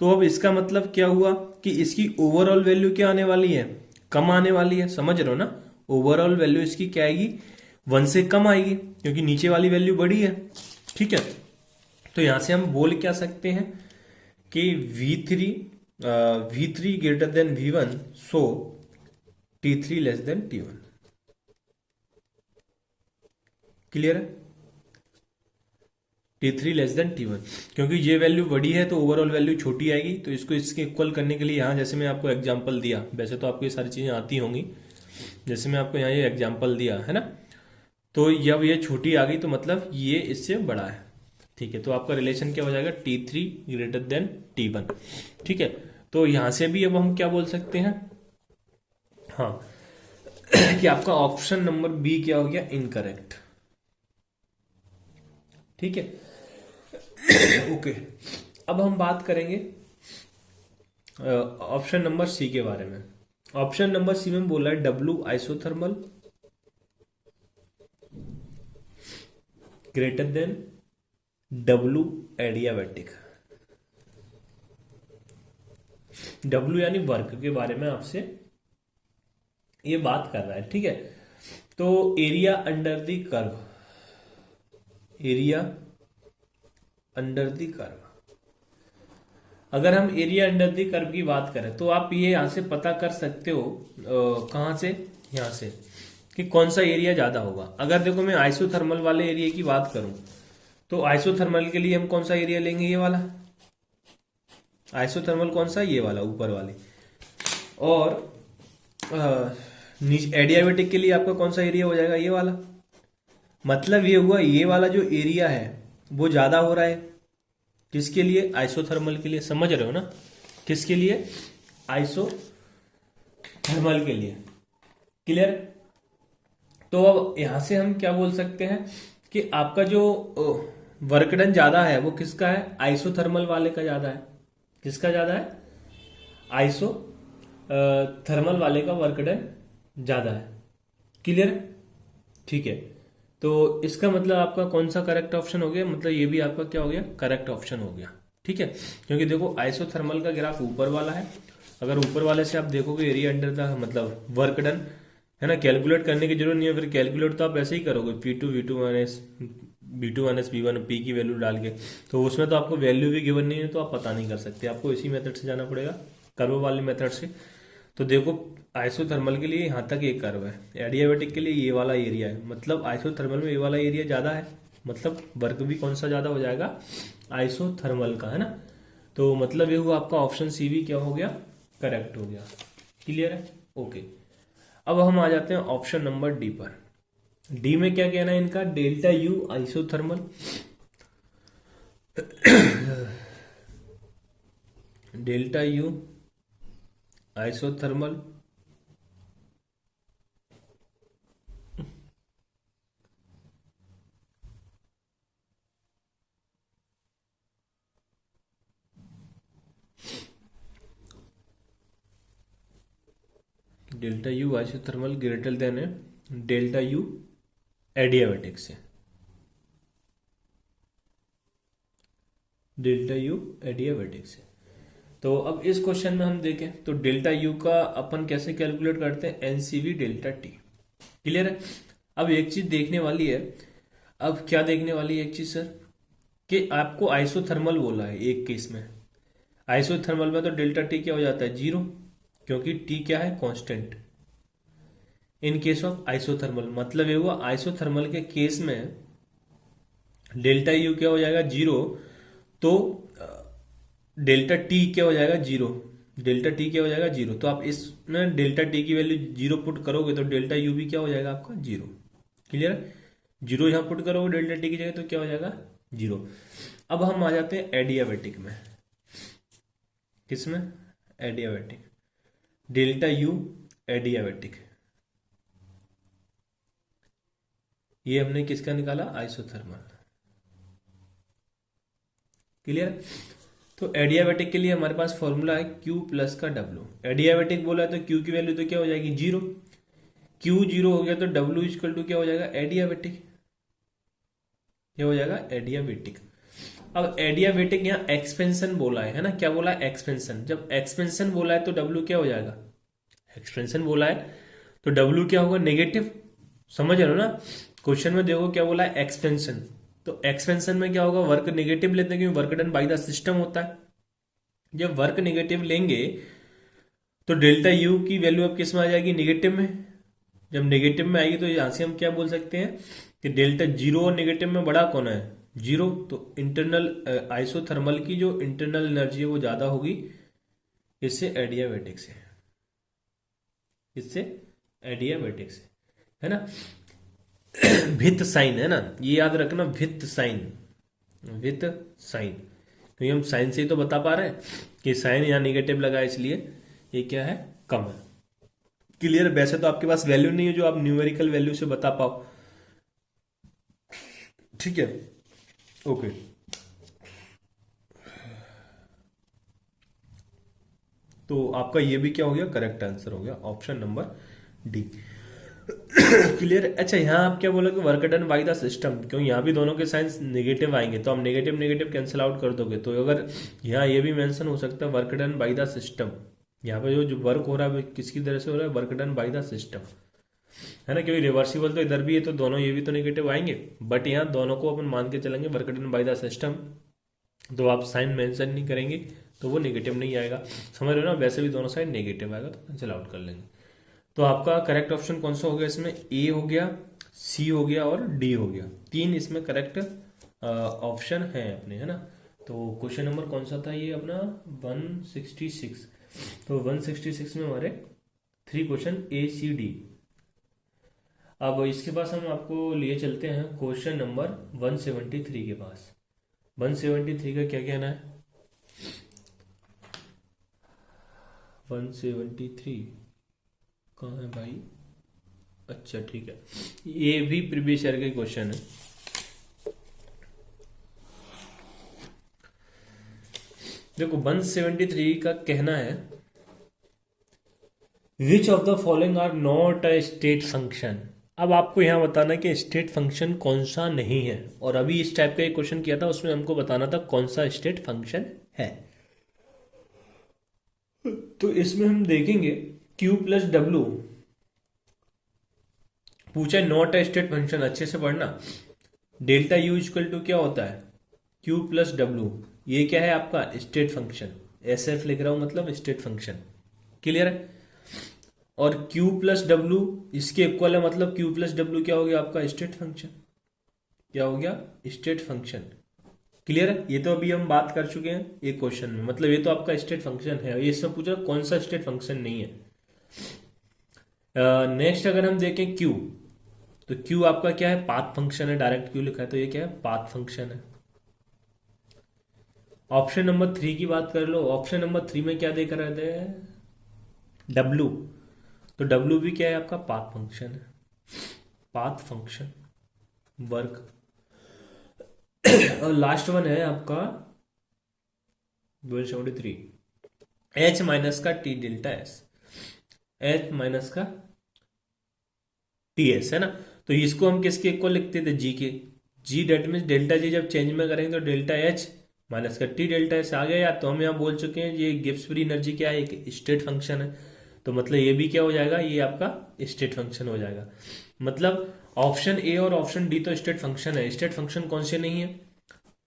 तो अब इसका मतलब क्या हुआ कि इसकी ओवरऑल वैल्यू क्या आने वाली है, कम आने वाली है, समझ रहे हो ना। ओवरऑल वैल्यू इसकी क्या आएगी, 1 से कम आएगी, क्योंकि नीचे वाली वैल्यू बड़ी है। ठीक है, तो यहां से हम बोल क्या सकते हैं कि V3 ग्रेटर देन V1, सो T3 less than T1। Clear है, T3 लेस देन T1, क्योंकि ये वैल्यू बड़ी है तो ओवरऑल वैल्यू छोटी आएगी। तो इसको इसके इक्वल करने के लिए यहाँ जैसे मैं आपको एग्जांपल दिया, वैसे तो आपको ये सारी चीजें आती होंगी, जैसे मैं आपको यहाँ ये एग्जांपल दिया है ना, तो जब ये छोटी आ गई तो मतलब ये इससे बड़ा है। ठीक है, तो आपका रिलेशन क्या हो जाएगा, T3 ग्रेटर देन T1। ठीक है, तो यहां से भी अब हम क्या बोल सकते हैं, हाँ, कि आपका ऑप्शन नंबर बी क्या हो गया, इनकरेक्ट। ठीक है, ओके। अब हम बात करेंगे ऑप्शन नंबर सी के बारे में। ऑप्शन नंबर सी में बोला है W isothermal greater than W adiabatic. W यानी वर्क के बारे में आपसे ये बात कर रहा है, ठीक है। तो area under the curve, area under the curve, अगर हम एरिया अंडर द कर्व की बात करें तो आप ये यहां से पता कर सकते हो, कहां से, यहां से, कि कौन सा एरिया ज्यादा होगा। अगर देखो मैं आइसोथर्मल वाले एरिया की बात करूं तो आइसोथर्मल के लिए हम कौन सा एरिया लेंगे, ये वाला। आइसोथर्मल कौन सा, ये वाला ऊपर वाले। और एडियाबेटिक के लिए आपका कौन सा एरिया हो जाएगा, ये वाला। मतलब ये हुआ ये वाला जो एरिया है वो ज्यादा हो रहा है किसके लिए, आइसोथर्मल के लिए। समझ रहे हो ना, किसके लिए, आइसोथर्मल के लिए। क्लियर। तो अब यहां से हम क्या बोल सकते हैं कि आपका जो वर्क डन ज्यादा है वो किसका है, आइसोथर्मल वाले का ज्यादा है। किसका ज्यादा है, आइसो थर्मल वाले का वर्क डन ज्यादा है। क्लियर, ठीक है। तो इसका मतलब आपका कौन सा करेक्ट ऑप्शन हो गया, मतलब ये भी आपका क्या हो गया, करेक्ट ऑप्शन हो गया, ठीक है। क्योंकि देखो आइसोथर्मल का ग्राफ ऊपर वाला है, अगर ऊपर वाले से आप देखोगे एरिया अंडर द मतलब वर्क डन, है ना, कैलकुलेट करने की जरूरत नहीं है। फिर कैलकुलेट तो आप ऐसे ही करोगे, P2 minus B2 minus P1 P की वैल्यू डाल के। तो उसमें तो आपको वैल्यू भी गिवन नहीं है तो आप पता नहीं कर सकते, आपको इसी मेथड से जाना पड़ेगा, कर्व वाले मेथड से। तो देखो आइसोथर्मल के लिए यहाँ तक ये कर्व है, एडियाबेटिक के लिए ये वाला एरिया है, मतलब आइसोथर्मल में ये वाला एरिया ज्यादा है, मतलब वर्क भी कौन सा ज्यादा हो जाएगा, आइसोथर्मल का, है ना। तो मतलब ये हुआ आपका ऑप्शन सी भी क्या हो गया, करेक्ट हो गया। क्लियर है, ओके। अब हम आ जाते हैं ऑप्शन नंबर डी पर। डी में क्या कहना है इनका, delta U isothermal, delta U isothermal delta U isothermal greater than है डेल्टा यू एडियाबेटिक से, डेल्टा यू एडियाबेटिक से। तो अब इस क्वेश्चन में हम देखें तो डेल्टा यू का अपन कैसे कैलकुलेट करते हैं, एनसीवी डेल्टा टी। क्लियर है। अब एक चीज देखने वाली है, अब क्या देखने वाली है एक चीज सर, कि आपको आइसोथर्मल बोला है एक केस में, आइसोथर्मल में तो डेल्टा टी क्या हो जाता है, जीरो, क्योंकि टी क्या है, constant. In case of isothermal, मतलब ये हुआ आइसोथर्मल के केस में डेल्टा यू क्या हो जाएगा, जीरो। तो डेल्टा टी क्या हो जाएगा, जीरो। डेल्टा टी क्या हो जाएगा, जीरो। तो आप इसमें डेल्टा टी की वैल्यू जीरो पुट करोगे तो डेल्टा यू भी क्या हो जाएगा आपका, जीरो। क्लियर। जीरो यहां पुट करोगे डेल्टा टी की जगह तो क्या हो जाएगा, जीरो। अब हम आ जाते हैं एडियाबेटिक में। किसमें, एडियाबेटिक, डेल्टा यू एडियाबेटिक, ये हमने किसका निकाला, आइसोथर्मल। क्लियर। तो एडियाबेटिक के लिए हमारे पास फॉर्मूला है Q प्लस का W। एडियाबेटिक बोला है तो Q की वैल्यू तो क्या हो जाएगी, जीरो। Q जीरो हो गया तो W इक्वल टू क्या हो जाएगा, एडियाबेटिक। क्या हो जाएगा, एडियाबेटिक। अब एडियाबेटिक यहाँ एक्सपेंशन बोला है ना, क्या बोला है, एक्सपेंशन। जब एक्सपेंशन बोला है तो W क्या हो जाएगा, एक्सपेंशन बोला है तो W क्या होगा, नेगेटिव। समझ रहे हो ना, क्वेश्चन में देखो क्या बोला है, एक्सपेंशन। तो एक्सपेंशन में क्या होगा, वर्क नेगेटिव लेते हैं क्योंकि work done by the system होता है। जब वर्क नेगेटिव लेंगे तो डेल्टा यू की वैल्यू अब किस में आ जाएगी, नेगेटिव में। जब नेगेटिव में आएगी तो यहां से हम क्या बोल सकते हैं कि डेल्टा जीरो और नेगेटिव में बड़ा कौन है, जीरो। तो इंटरनल आइसोथर्मल की जो इंटरनल एनर्जी है वो ज्यादा होगी इससे एडियाबेटिक से, इससे एडियाबेटिक से, है ना। विथ साइन है ना, ये याद रखना, विथ साइन, विथ साइन, क्योंकि हम साइन से ही तो बता पा रहे हैं कि साइन यहाँ निगेटिव लगा है इसलिए ये क्या है, कम है। क्लियर। वैसे तो आपके पास वैल्यू नहीं है जो आप न्यूमेरिकल वैल्यू से बता पाओ, ठीक है, ओके। तो आपका ये भी क्या हो गया, करेक्ट आंसर हो गया, ऑप्शन नंबर डी। क्लियर। अच्छा, यहाँ आप क्या बोलोगे, work done by the system, क्यों यहाँ भी दोनों के साइंस नेगेटिव आएंगे, तो हम नेगेटिव नेगेटिव कैंसिल आउट कर दोगे, तो अगर यहाँ ये भी मेंशन हो सकता है work done by the system, यहाँ पे जो वर्क हो रहा है किसकी तरह से हो रहा है, work done by the system, है ना, क्योंकि रिवर्सिबल तो इधर भी है, तो दोनों ये भी तो नेगेटिव आएंगे, बट यहाँ दोनों को अपन मान के चलेंगे work done by the system, तो आप साइन मेंशन नहीं करेंगे तो वो नेगेटिव नहीं आएगा, समझ रहे हो ना, वैसे भी दोनों साइड नेगेटिव आएगा, तो कैंसिल आउट कर लेंगे। तो आपका करेक्ट ऑप्शन कौन सा हो गया इसमें, ए हो गया, सी हो गया और डी हो गया, तीन इसमें करेक्ट ऑप्शन है अपने, है ना। तो क्वेश्चन नंबर कौन सा था ये अपना 166, तो 166 में हमारे 3 क्वेश्चन ए सी डी। अब इसके पास हम आपको लिए चलते हैं क्वेश्चन नंबर 173 के पास। 173 का क्या कहना है, 173 कहाँ है भाई, अच्छा ठीक है, ये भी प्रीवियस ईयर का क्वेश्चन है। देखो 173 का कहना है which of the following are not a state function. अब आपको यहां बताना कि स्टेट फंक्शन कौन सा नहीं है, और अभी इस टाइप का एक क्वेश्चन किया था उसमें हमको बताना था कौन सा स्टेट फंक्शन है। तो इसमें हम देखेंगे Q प्लस डब्ल्यू पूछा है, नॉट अ स्टेट फंक्शन, अच्छे से पढ़ना। डेल्टा यू इक्वल टू क्या होता है, Q प्लस डब्ल्यू, ये क्या है आपका स्टेट फंक्शन, SF लिख रहा हूं मतलब स्टेट फंक्शन, क्लियर है। और Q प्लस डब्ल्यू इसके इक्वल है, मतलब Q प्लस डब्ल्यू क्या हो गया आपका स्टेट फंक्शन, क्या हो गया स्टेट फंक्शन, क्लियर है। ये तो अभी हम बात कर चुके हैं एक क्वेश्चन में, मतलब ये तो आपका स्टेट फंक्शन है, ये इसमें पूछा कौन सा स्टेट फंक्शन नहीं है। नेक्स्ट अगर हम देखें Q, तो Q आपका क्या है, पाथ फंक्शन है, डायरेक्ट Q लिखा है तो ये क्या है, पाथ फंक्शन है। ऑप्शन नंबर 3 की बात कर लो, ऑप्शन नंबर 3 में क्या देख रहे थे, W, तो W भी क्या है आपका पाथ फंक्शन है, पाथ फंक्शन वर्क। और लास्ट वन है आपका 173, H माइनस का T delta S, H minus का TS, है ना। तो इसको हम किसके इक्वल लिखते थे, G के, G that mean delta G जब चेंज में करेंगे तो डेल्टा H माइनस का T डेल्टा S आ गया यार। तो हम यहाँ बोल चुके हैं ये गिब्स फ्री एनर्जी क्या है, एक स्टेट फंक्शन है, तो मतलब ये भी क्या हो जाएगा, ये आपका स्टेट फंक्शन हो जाएगा। मतलब ऑप्शन ए और ऑप्शन डी तो स्टेट फंक्शन है, स्टेट फंक्शन कौन से नहीं है,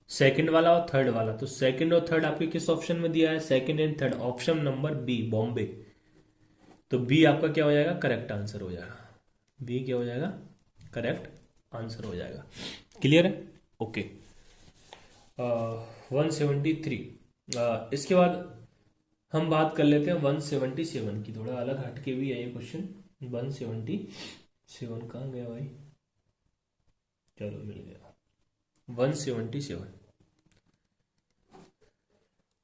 सेकंड वाला और थर्ड वाला। तो सेकंड और थर्ड आपके किस ऑप्शन में दिया है, second and third, option number B Bombay. तो बी आपका क्या हो जाएगा, करेक्ट आंसर हो जाएगा, बी क्या हो जाएगा, करेक्ट आंसर हो जाएगा, क्लियर है, ओके। 173, इसके बाद हम बात कर लेते हैं 177 की, थोड़ा अलग हटके भी है ये क्वेश्चन। 177 कहाँ गया भाई, चलो मिल गया, 177।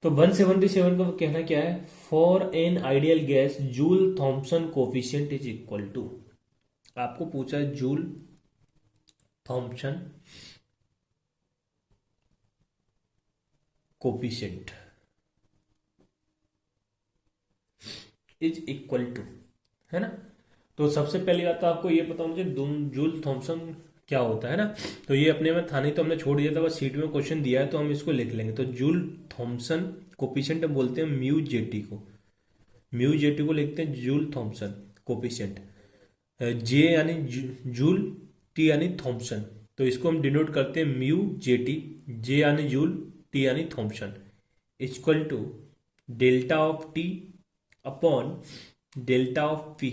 तो 177 का कहना क्या है, for an ideal gas Joule Thompson coefficient is equal to, आपको पूछा है Joule Thompson coefficient is equal to, है ना। तो सबसे पहली बात तो आपको ये पता होना चाहिए जूल थॉम्पसन क्या होता है ना। तो ये अपने में था नहीं तो हमने छोड़ दिया था, बस सीट में क्वेश्चन दिया है तो हम इसको लिख लेंगे। तो जूल थॉम्पसन कोफिशिएंट हम बोलते हैं म्यू जेटी को, म्यू जेटी को लिखते हैं जूल थॉम्पसन कोफिशिएंट, जे यानी जूल, टी यानी थॉम्पसन, तो इसको हम डिनोट करते हैं म्यू जेटी, जे यानी जूल, टी यानी Thompson, equal to delta of T upon delta of P,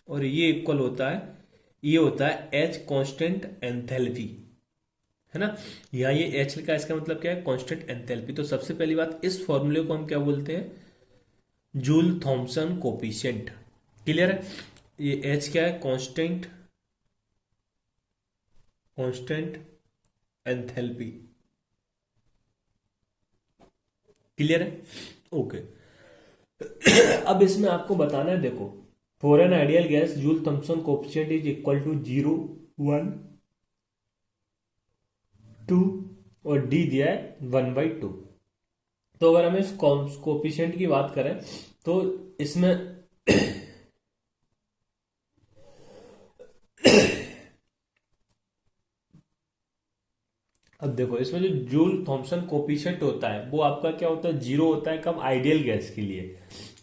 और ये इक्वल होता है, ये होता है एच कांस्टेंट एंथैल्पी, है ना। यहाँ ये एच का इसका मतलब क्या है, कांस्टेंट एंथैल्पी। तो सबसे पहली बात इस फॉर्मूले को हम क्या बोलते हैं, जूल थॉम्पसन कोफिशिएंट, क्लियर है। ये एच क्या है, कांस्टेंट एंथैल्पी, क्लियर है, ओके। अब इसमें आपको बताना है, देखो for an ideal gas Joule Thompson coefficient is equal to 0, 1, 2 और डी दिया है 1/2। तो अगर हम इस कोफिशिएंट की बात करें तो इसमें अब देखो इसमें जो जूल थॉम्सन कोफिशिएंट होता है वो आपका क्या होता है, जीरो होता है। कब? आइडियल गैस के लिए।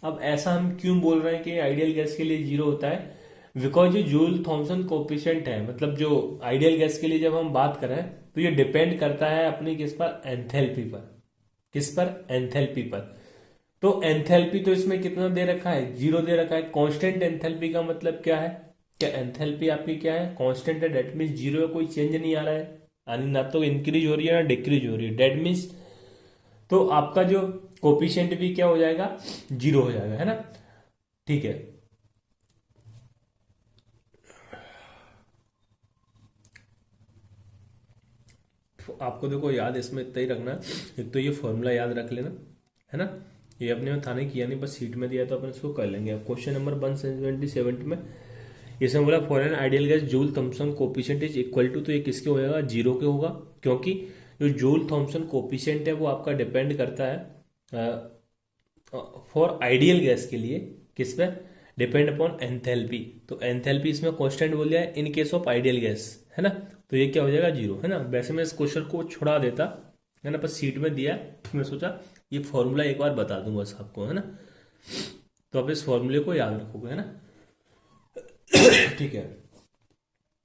अब ऐसा हम क्यों बोल रहे हैं कि आइडियल गैस के लिए जीरो होता है? बिकॉज जो जूल थॉम्सन कोफिशिएंट है, मतलब जो आइडियल गैस के लिए जब हम बात करें तो ये डिपेंड करता है अपनी किस पर, एंथैल्पी पर। किस पर? एंथैल्पी पर। तो एंथैल्पी तो इसमें कितना दे रखा है, जीरो दे रखा है। कांस्टेंट एंथैल्पी का मतलब क्या है? क्या एंथैल्पी आपकी क्या है, कांस्टेंट है, डेट मीन्स जीरो है, कोई चेंज नहीं आ रहा है, यानी ना तो इंक्रीज हो रही है ना डिक्रीज हो रही है, डेट मीन्स तो आपका जो कोफिशिएंट भी क्या हो जाएगा, जीरो हो जाएगा, है ना। ठीक है। तो आपको देखो याद इसमें इतना ही रखना है, एक तो ये फॉर्मूला याद रख लेना, है ना। ये अपने में था नहीं किया नहीं, बस सीट में दिया तो अपन इसको कर लेंगे। अब क्वेश्चन नंबर 177 में इसमें बोला for an ideal gas Joule Thomson coefficient is equal to, तो ये किसके हो जाएगा, जीरो के होगा। क्योंकि जो जूल थॉम्सन कोफिशिएंट है वो आपका डिपेंड करता है फॉर आइडियल गैस के लिए किस पे, डिपेंड अपॉन एंथैल्पी। तो एंथैल्पी इसमें कांस्टेंट बोल दिया है in case of ideal gas, है ना। तो ये क्या हो जाएगा, जीरो, है ना। वैसे मैं इस क्वेश्चन को छुड़ा देता, है ना, बस सीट में दिया, मैं सोचा ये फॉर्मूला एक बार बता दूंगा सबको, है ना। तो आप इस फॉर्मूले को याद रखोगे, है ना। ठीक है।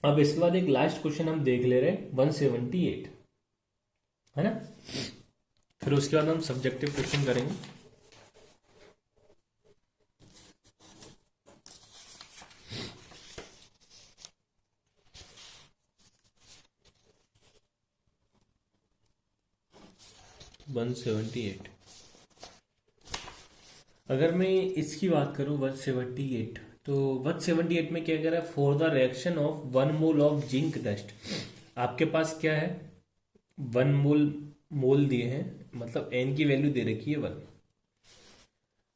अब इसके बाद एक लास्ट क्वेश्चन हम देख ले रहे हैं 178, है ना। फिर उसके बाद हम सब्जेक्टिव क्वेश्चन करेंगे। वन 178, अगर मैं इसकी बात करूं 178, तो 178 में क्या कह रहा है, for the reaction of 1 mole of zinc dust. आपके पास क्या है, 1 मोल, मोल दिए हैं, मतलब एन की वैल्यू दे रखी है 1।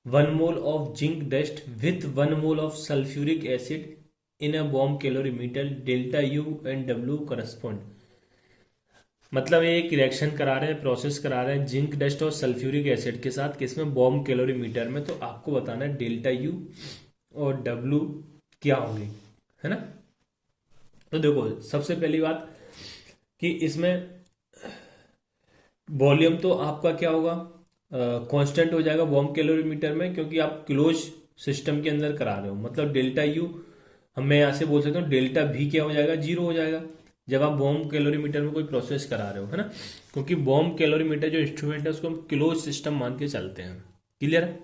1 mole of zinc dust with 1 mole of sulphuric acid in a bomb calorimeter, delta U and W correspond. मतलब ये एक रिएक्शन करा रहे हैं, प्रोसेस करा रहे हैं जिंक डस्ट और सल्फ्यूरिक एसिड के साथ, किसमें, बॉम्ब कैलोरीमीटर में। तो आपको बताना है डेल्टा यू और डब्ल्यू क्या होंगे, है ना। तो देखो सबसे पहली बात कि इसमें वॉल्यूम तो आपका क्या होगा, कांस्टेंट हो जाएगा बॉम्ब कैलोरीमीटर में, क्योंकि आप क्लोज सिस्टम के अंदर करा रहे हो। मतलब डेल्टा यू हम मैं यहाँ से बोल सकता हूँ डेल्टा भी क्या हो जाएगा, जीरो हो जाएगा, जब आप बॉम्ब कैलोरीमीटर में कोई प्रोसेस करा रहे हो, है ना। क्योंकि बॉम्ब कैलोरीमीटर जो इंस्ट्रूमेंट है उसको हम क्लोज सिस्टम मान के चलते हैं। क्लियर है।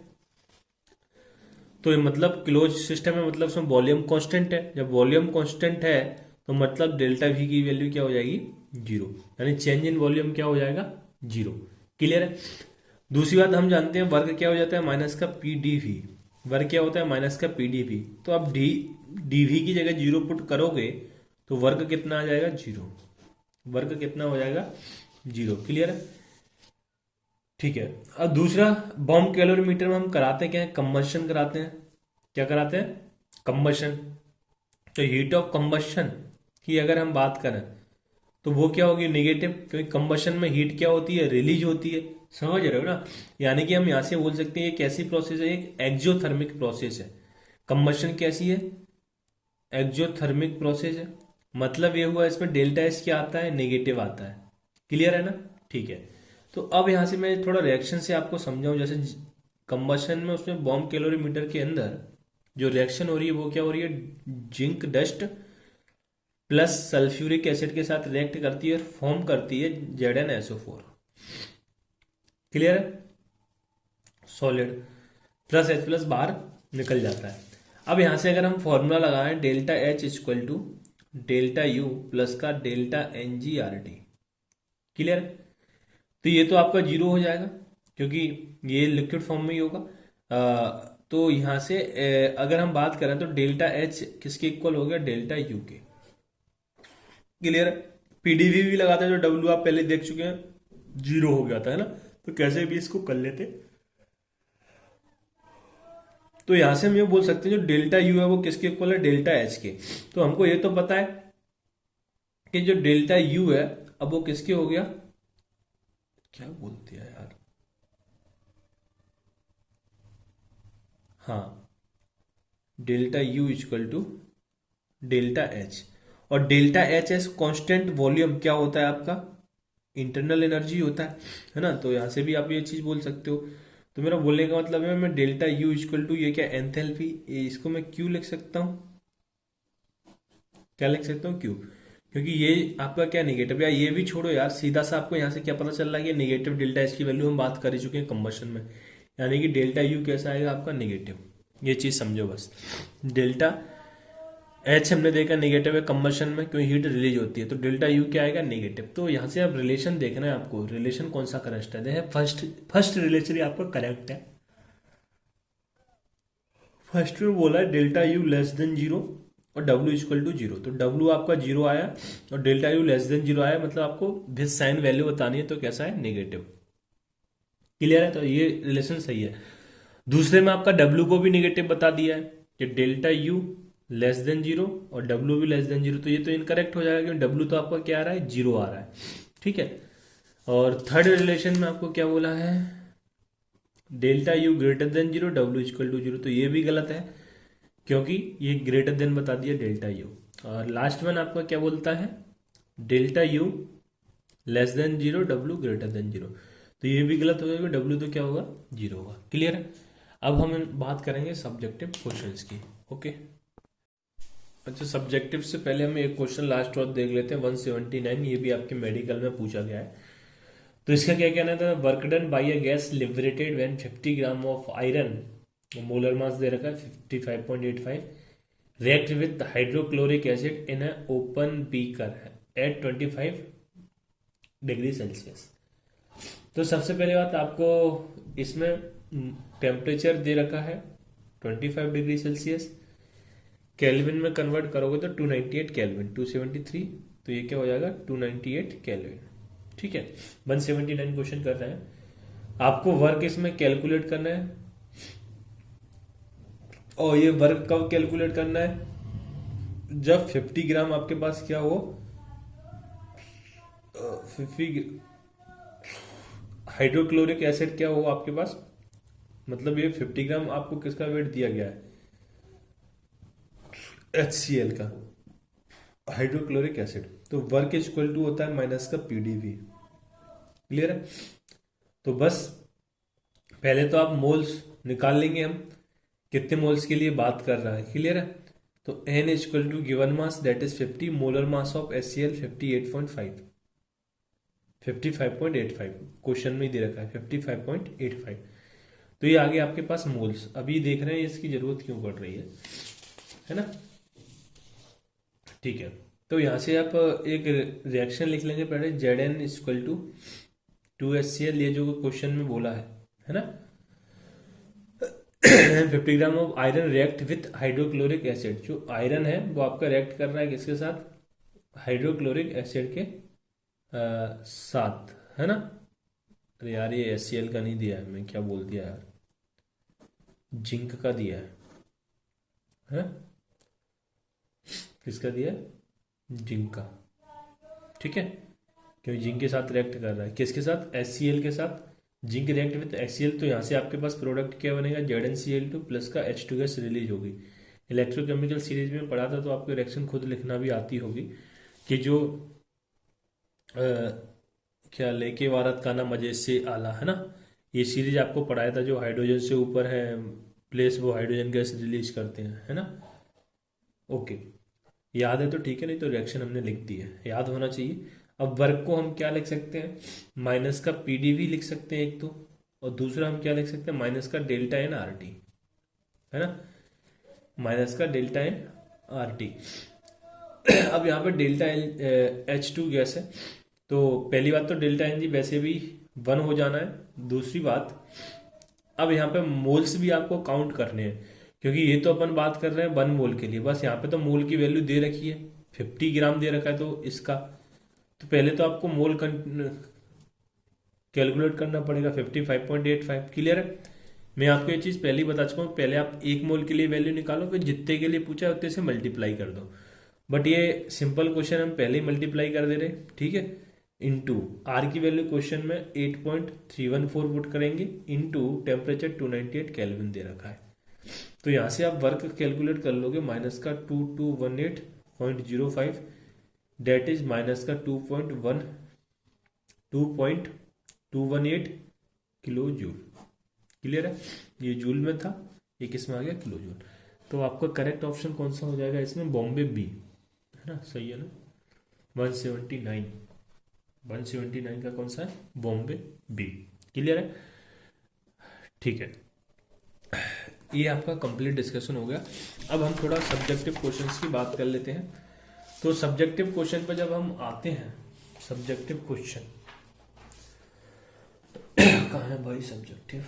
तो ये मतलब क्लोज सिस्टम है, मतलब उसमें वॉल्यूम कांस्टेंट है। जब वॉल्यूम कांस्टेंट है तो मतलब डेल्टा वी की वैल्यू क्या हो जाएगी, जीरो, यानी चेंज इन वॉल्यूम क्या हो जाएगा, जीरो। क्लियर है। दूसरी बात हम जानते हैं वर्ग क्या हो जाता है, माइनस का पी डी वी। वर्ग क्या होता है, माइनस का पी डी वी। तो आप डी वी की जगह जीरो पुट करोगे तो वर्ग कितना आ जाएगा, जीरो। वर्ग कितना हो जाएगा, जीरो। क्लियर है। ठीक है। अब दूसरा, बॉम्ब कैलोरीमीटर में हम कराते क्या है, कंबशन कराते हैं। क्या कराते हैं, कंबशन। तो हीट ऑफ कंबशन की अगर हम बात करें तो वो क्या होगी, नेगेटिव, क्योंकि कंबशन में हीट क्या होती है, रिलीज होती है। समझ रहे हो ना। यानी कि हम यहां से बोल सकते हैं ये कैसी प्रोसेस है, एक एक्जोथर्मिक प्रोसेस है। कंबशन कैसी है, एक्जोथर्मिक प्रोसेस है। मतलब ये हुआ इसमें डेल्टा एस क्या आता है, नेगेटिव आता है। क्लियर है ना। ठीक है। तो अब यहां से मैं थोड़ा रिएक्शन से आपको समझाऊं, जैसे कंबशन में उसमें बॉम्ब कैलोरीमीटर के अंदर जो रिएक्शन हो रही है वो क्या हो रही है, zinc dust plus sulphuric acid के साथ रिएक्ट करती है और फॉर्म करती है ZnSO4। क्लियर है। सॉलिड प्लस H प्लस बाहर निकल जाता है। अब यहां से अगर हम फॉर्मूला लगाएं, delta H equal to delta U plus का डेल्टा NgRT। क्लियर। तो ये तो आपका जीरो हो जाएगा क्योंकि ये लिक्विड फॉर्म में ही होगा। तो यहां से अगर हम बात करें तो डेल्टा H किसके इक्वल हो गया, डेल्टा यू के। क्लियर। पीडीवी भी लगाते हैं, जो डब्ल्यू आप पहले देख चुके हैं, जीरो हो गया था, है ना। तो कैसे भी इसको कर लेते। तो यहां से हम ये बोल सकते हैं जो डेल्टा यू है वो किसके इक्वल है, डेल्टा एच के। तो हमको ये तो पता है कि जो डेल्टा यू है अब वो किसके हो गया, क्या बोलते हैं यार, हाँ, delta U equal to delta H, और delta H as constant volume क्या होता है आपका, इंटरनल एनर्जी होता है ना। तो यहां से भी आप ये चीज बोल सकते हो। तो मेरा बोलने का मतलब है, मैं डेल्टा यू इक्वल टू ये क्या एंथैल्पी, इसको मैं क्यू लिख सकता हूँ, क्या लिख सकता हूँ, क्यू, क्योंकि ये आपका क्या निगेटिव, या ये भी छोड़ो यार, सीधा सा आपको यहाँ से क्या पता चल रहा है कि निगेटिव डेल्टा एच की वैल्यू हम बात कर ही चुके हैं कंबशन में, यानी कि डेल्टा यू कैसा आएगा आपका निगेटिव। ये चीज समझो बस। डेल्टा एच हमने देखा नेगेटिव है कंबशन में, क्योंकि हीट रिलीज होती है, तो डेल्टा यू क्या आएगा निगेटिव। तो यहाँ से आप रिलेशन देखना है आपको, रिलेशन कौन सा करेक्ट है, देखिए फर्स्ट रिलेशन ही आपका करेक्ट है। फर्स्ट में बोला है delta you less than zero और डब्ल्यू इक्वल टू जीरो, तो डब्ल्यू आपका जीरो आया और delta U less than zero आया, मतलब आपको दिस साइन वैल्यू बतानी है, तो कैसा है निगेटिव। क्लियर है, तो ये रिलेशन सही है। दूसरे में आपका डब्ल्यू को भी निगेटिव बता दिया है कि delta U less than zero और डब्ल्यू भी लेस देन जीरो, तो ये तो इनकरेक्ट हो जाएगा क्योंकि डब्ल्यू तो आपका क्या आ रहा है, जीरो आ रहा है। ठीक है, और थर्ड रिलेशन में आपको क्या बोला है, delta U greater than zero W equal to zero, तो ये भी गलत है क्योंकि ये ग्रेटर देन बता दिया डेल्टा यू। और लास्ट वन आपका क्या बोलता है, delta you less than zero W greater than zero, तो ये भी गलत हो जाएगा, डब्ल्यू तो क्या होगा, जीरो होगा। क्लियर है। अब हम बात करेंगे सब्जेक्टिव क्वेश्चंस की। ओके, अच्छा, सब्जेक्टिव से पहले हम एक क्वेश्चन लास्ट और देख लेते हैं 179, ये भी आपके मेडिकल में पूछा गया है। तो इसका क्या कहना था, work done by a gas liberated when 50 gram of iron, molar mass दे रखा है 55.85, react with hydrochloric acid in a open beaker at 25 degree Celsius. तो सबसे पहले बात, आपको इसमें टेम्परेचर दे रखा है 25 डिग्री सेल्सियस, केल्विन में कन्वर्ट करोगे तो 298 केल्विन, 273, तो ये क्या हो जाएगा 298 केल्विन। ठीक है, 179 क्वेश्चन कर रहे हैं, आपको वर्क इसमें कैलकुलेट करना है, और ये वर्क कब कैलकुलेट करना है, जब 50 ग्राम आपके पास क्या हो, 50 हाइड्रोक्लोरिक एसिड क्या हो आपके पास, मतलब ये 50 ग्राम आपको किसका वेट दिया गया है, HCl का, हाइड्रोक्लोरिक एसिड, तो वर्क इज इक्वल टू होता है माइनस का पीडीवी। क्लियर है, तो बस पहले तो आप मोल्स निकाल लेंगे हम, कितने मोल्स के लिए बात कर रहा है। क्लियर है, तो N is equal to given mass that is 50, molar mass of HCl 58.5, 55.85 question में दे रखा है 55.85, तो ये आगे आपके पास मोल्स। अभी देख रहे हैं इसकी जरूरत क्यों पड़ रही है ना। ठीक है, तो यहां से आप एक रिएक्शन लिख लेंगे पहले, Zn is equal to 2HCl, ये जो क्वेश्चन में बोला है ना, 50 gram of iron react with hydrochloric acid, जो आयरन है वो आपका रिएक्ट कर रहा है किसके साथ, हाइड्रोक्लोरिक एसिड के साथ, है ना। अरे यार, ये HCl का नहीं दिया है, मैं क्या बोल दिया यार, जिंक का दिया है? किसका दिया है, जिंक का। ठीक है, क्योंकि जिंक के साथ रिएक्ट कर रहा है, किसके साथ, HCl के साथ, जिंक रिएक्ट विद HCl, तो यहाँ से आपके पास प्रोडक्ट क्या बनेगा, ZnCl2 प्लस का H2 गैस रिलीज होगी। इलेक्ट्रोकेमिकल सीरीज में पढ़ा था, तो आपको रिएक्शन खुद लिखना भी आती होगी कि जो क्या लेके वारत का ना मजे से आला, है ना, ये सीरीज आपको पढ़ाया था, जो हाइड्रोजन से ऊपर है प्लेस, वो हाइड्रोजन गैस रिलीज करते हैं, है ना। ओके, याद है तो ठीक है, नहीं तो रिएक्शन हमने लिख दी है, याद होना चाहिए। अब वर्क को हम क्या लिख सकते हैं, माइनस का पीडीवी लिख सकते हैं एक तो, और दूसरा हम क्या लिख सकते हैं, माइनस का डेल्टा एन आर टी, है ना, माइनस का डेल्टा एन आर टी। अब यहाँ पे डेल्टा H2 गैस है, तो पहली बात तो डेल्टा एन जी वैसे भी 1 हो जाना है। दूसरी बात, अब यहाँ पे मोल्स भी आपको काउंट करने हैं, क्योंकि ये तो अपन बात कर रहे हैं 1 मोल के लिए, बस यहाँ पे तो मोल की वैल्यू दे रखी है, 50 ग्राम दे रखा है, तो इसका तो पहले तो आपको मोल कैलकुलेट करना पड़ेगा 55.85। क्लियर है, मैं आपको ये चीज पहले ही बता चुका हूँ, पहले आप 1 मोल के लिए वैल्यू निकालो, फिर जितने के लिए पूछा उतने से मल्टीप्लाई कर दो। बट ये सिंपल क्वेश्चन हम पहले ही मल्टीप्लाई कर दे रहे, ठीक है, इनटू आर की वैल्यू क्वेश्चन में 8.314 पुट करेंगे, इनटू टेम्परेचर 298 केल्विन दे रखा है। तो यहाँ से आप वर्क कैलकुलेट कर लोगे, माइनस का 2218.05, डेट इज माइनस का 2.218 किलो जूल। क्लियर है, ये जूल में था, ये किस में आ गया, किलो जूल। तो आपका करेक्ट ऑप्शन कौन सा हो जाएगा इसमें, बॉम्बे बी, है ना, सही है ना। 179 का कौन सा है, बॉम्बे बी। क्लियर है, ठीक है, ये आपका कंप्लीट डिस्कशन हो गया। अब हम थोड़ा सब्जेक्टिव क्वेश्चंस की बात कर लेते हैं। तो सब्जेक्टिव क्वेश्चन पर जब हम आते हैं, सब्जेक्टिव क्वेश्चन कहाँ है भाई सब्जेक्टिव,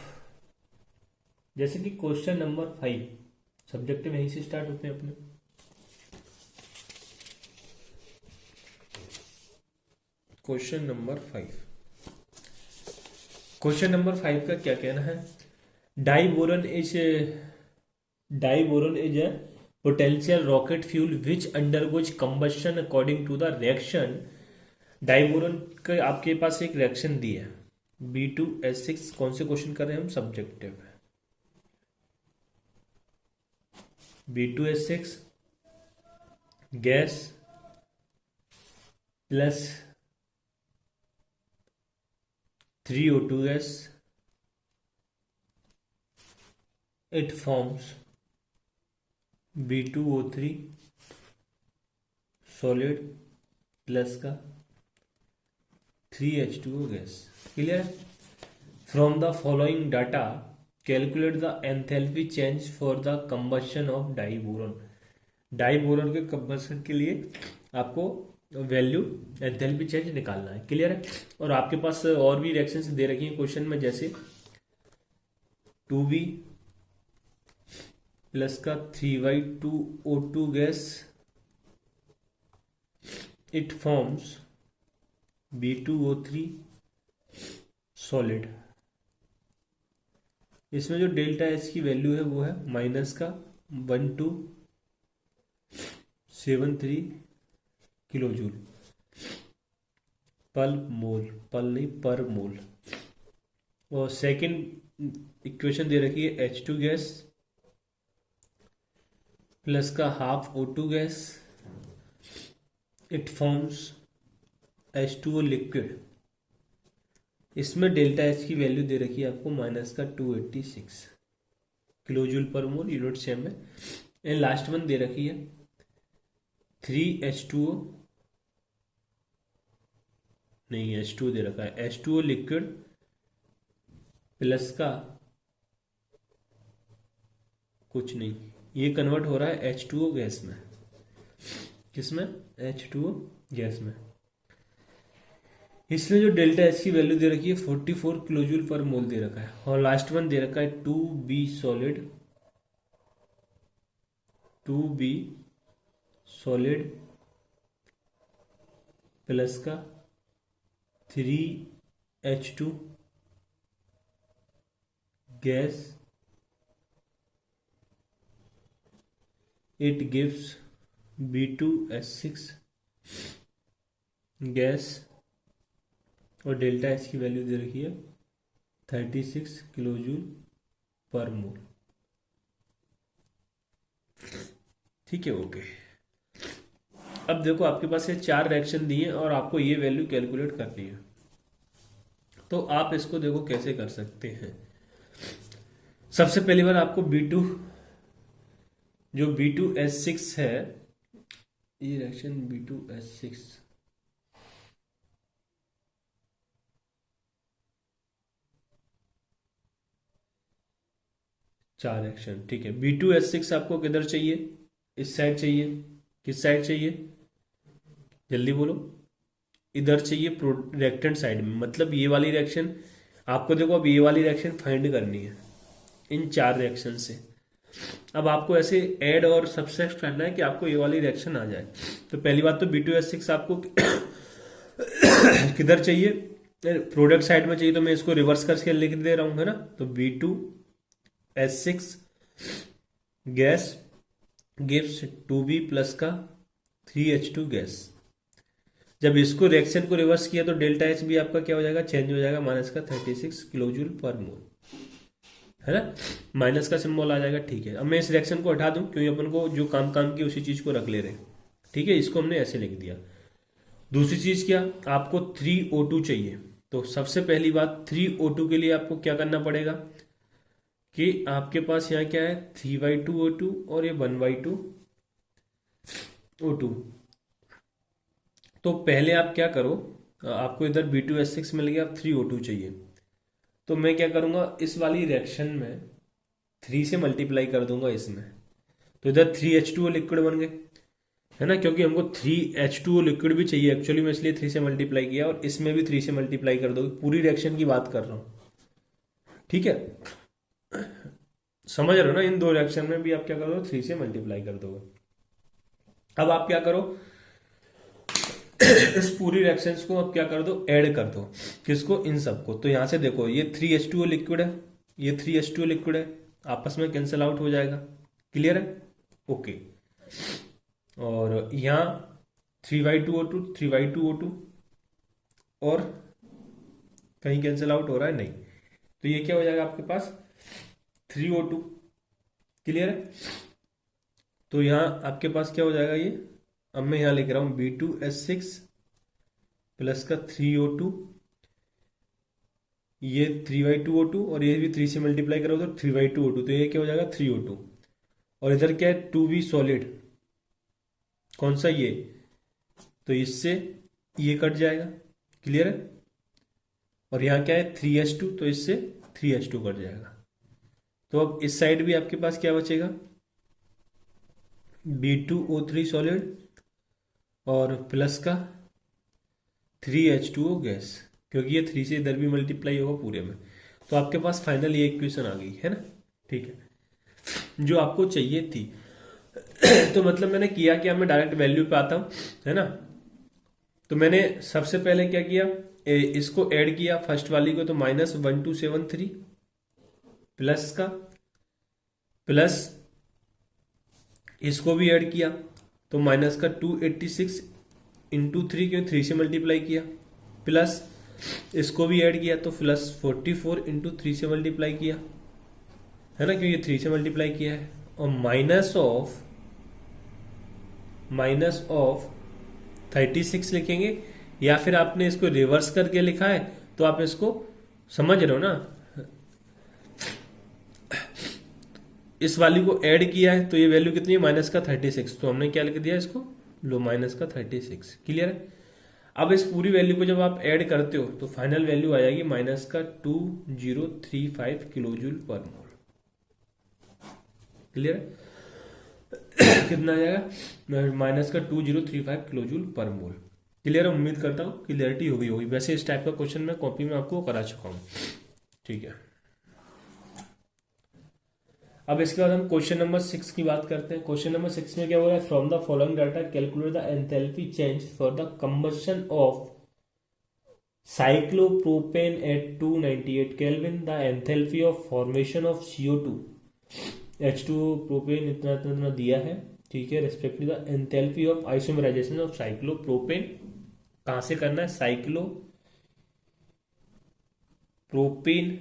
जैसे कि क्वेश्चन नंबर 5, सब्जेक्टिव यहीं से स्टार्ट होते हैं अपने। क्वेश्चन नंबर 5 का क्या कहना है, diborane is a potential rocket fuel which undergoes combustion according to the reaction. Diborane का आपके पास एक रिएक्शन दी है, B2S6, कौन से क्वेश्चन कर रहे हैं हम, subjective. B2S6 gas plus 3O2 gas, it forms B2O3 solid plus का 3H2O gas. Clear, from the following data calculate the enthalpy change for the combustion of diborane. Diborane के combustion के लिए आपको वैल्यू एंथैल्पी चेंज निकालना है। Clear है, और आपके पास और भी रिएक्शंस दे रखी हैं क्वेश्चन में, जैसे 2B प्लस का 3Y2O2 gas, it forms B2O3 solid. इसमें जो डेल्टा एच की वैल्यू है वो है माइनस का 1273 किलो जूल पर मोल, पर मोल। और सेकंड इक्वेशन दे रखी है H2 गैस प्लस का half O2 gas, it forms H2O liquid. इसमें डेल्टा एच की वैल्यू दे रखी है आपको माइनस का 286 किलो जूल पर मोल, यूनिट सेम है। एंड लास्ट वन दे रखी है 3H2O, नहीं H2O दे रखा है, H2O लिक्विड प्लस का कुछ नहीं, ये कन्वर्ट हो रहा है H2O गैस में। किसमें, H2O गैस में। इसमें जो डेल्टा एच की वैल्यू दे रखी है 44 किलो जूल पर मोल दे रखा है। और लास्ट वन दे रखा है 2B सॉलिड प्लस का 3H2 gas, it gives B2S6 gas, और डेल्टा एच की वैल्यू दे रखी है 36 किलो जूल पर मोल। ठीक है, ओके। अब देखो आपके पास ये 4 रिएक्शन दिए हैं और आपको ये वैल्यू कैलकुलेट करनी है। तो आप इसको देखो कैसे कर सकते हैं। सबसे पहली बार आपको जो B2S6 है, ये रिएक्शन B2S6 4 रिएक्शन, ठीक है। B2S6 आपको किधर चाहिए, इस साइड चाहिए, किस साइड चाहिए, जल्दी बोलो, इधर चाहिए रिएक्टेंट साइड में, मतलब ये वाली रिएक्शन आपको देखो, अब ये वाली रिएक्शन फाइंड करनी है इन 4 रिएक्शन से। अब आपको ऐसे ऐड और सबट्रैक्ट करना है कि आपको ये वाली रिएक्शन आ जाए। तो पहली बात तो B2S6 आपको किधर चाहिए, प्रोडक्ट साइड में चाहिए, तो मैं इसको रिवर्स करके लिख दे रहा हूं, है ना। तो B2S6 gas gives 2B plus का 3H2 गैस। जब इसको रिएक्शन को रिवर्स किया तो डेल्टा एच भी आपका क्या हो जाएगा, चेंज हो जाएगा, माइनस का 36 किलो जूल पर मोल। है ना, माइनस का सिंबल आ जाएगा। ठीक है, अब मैं इस रिएक्शन को हटा दूं क्योंकि अपन को जो काम काम की उसी चीज को रख ले रहे हैं। ठीक है, इसको हमने ऐसे लिख दिया। दूसरी चीज क्या, आपको 3O2 चाहिए। तो सबसे पहली बात 3O2 के लिए आपको क्या करना पड़ेगा कि आपके पास यहाँ क्या है 3/2O2 और ये 1/2O2। तो पहले आप क्या करो, आपको इधर B2H6 मिल गया, अब 3O2 चाहिए। तो मैं क्या करूंगा, इस वाली रिएक्शन में 3 से मल्टीप्लाई कर दूंगा इसमें, तो इधर 3H2O लिक्विड बन गए, है ना, क्योंकि हमको 3H2O लिक्विड भी चाहिए एक्चुअली, मैं इसलिए 3 से मल्टीप्लाई किया, और इसमें भी 3 से मल्टीप्लाई कर दोगे। पूरी रिएक्शन की बात कर रहा हूं, ठीक है, समझ रहे हो ना, इन दो रिएक्शन में भी आप क्या करोगे 3 से मल्टीप्लाई कर दोगे। अब आप क्या करो, इस पूरी रिएक्शंस को अब क्या कर दो, ऐड कर दो। किसको, इन सबको। तो यहां से देखो ये 3H2O लिक्विड है, ये 3H2O लिक्विड है, आपस में कैंसिल आउट हो जाएगा। क्लियर है, ओके। और यहाँ 3/2O2 3/2O2 और कहीं कैंसिल आउट हो रहा है नहीं, तो ये क्या हो जाएगा आपके पास 3O2। क्लियर है, तो यहाँ आपके पास क्या हो जाएगा ये, अब मैं यहाँ लिख रहा हूं B2H6 प्लस का 3O2, ये 3/2O2 और ये भी 3 से मल्टीप्लाई करो तो 3/2O2, तो ये क्या हो जाएगा 3O2। और इधर क्या है 2B सॉलिड, कौन सा ये, तो इससे ये कट जाएगा। क्लियर है, और यहाँ क्या है 3H2, तो इससे 3H2 कट जाएगा। तो अब इस साइड भी आपके पास क्या बचेगा B2O3 सॉलिड और प्लस का 3H2O गैस, क्योंकि ये 3 से इधर भी मल्टीप्लाई होगा पूरे में। तो आपके पास फाइनल ये इक्वेशन आ गई है ना। ठीक है, जो आपको चाहिए थी। तो मतलब मैंने किया कि मैं डायरेक्ट वैल्यू पे आता हूं, है ना। तो मैंने सबसे पहले क्या किया, इसको ऐड किया फर्स्ट वाली को, तो -1273 प्लस का, प्लस इसको भी ऐड किया तो माइनस का 286 इंटू 3, क्यों 3 से मल्टीप्लाई किया, प्लस इसको भी ऐड किया तो प्लस 44 इंटू 3 से मल्टीप्लाई किया, है ना, क्योंकि 3 से मल्टीप्लाई किया है। और माइनस ऑफ 36 लिखेंगे, या फिर आपने इसको रिवर्स करके लिखा है तो आप इसको समझ रहे हो ना, इस वाली को ऐड किया है तो ये वैल्यू कितनी है -36, तो हमने क्या लिख दिया इसको, लो -36। क्लियर है, अब इस पूरी वैल्यू को जब आप ऐड करते हो तो फाइनल वैल्यू आ जाएगी -2035 किलो जूल पर मोल। क्लियर है, कितना आ जाएगा -2035 किलो जूल पर मोल। क्लियर है, उम्मीद करता हूँ क्लियरिटी हो गई होगी। वैसे इस टाइप का क्वेश्चन मैं कॉपी में आपको करा चुका हूँ। ठीक है, अब इसके बाद हम क्वेश्चन नंबर 6 की बात करते हैं। क्वेश्चन नंबर 6 में क्या बोला है, from the following data calculate the enthalpy change for the combustion of cyclopropane at 298 kelvin, the enthalpy of formation of CO2 H2O propane इतना इतना इतना दिया है। ठीक है, respective the enthalpy of isomerisation of cyclopropane, कहां से करना है, साइक्लोप्रोपेन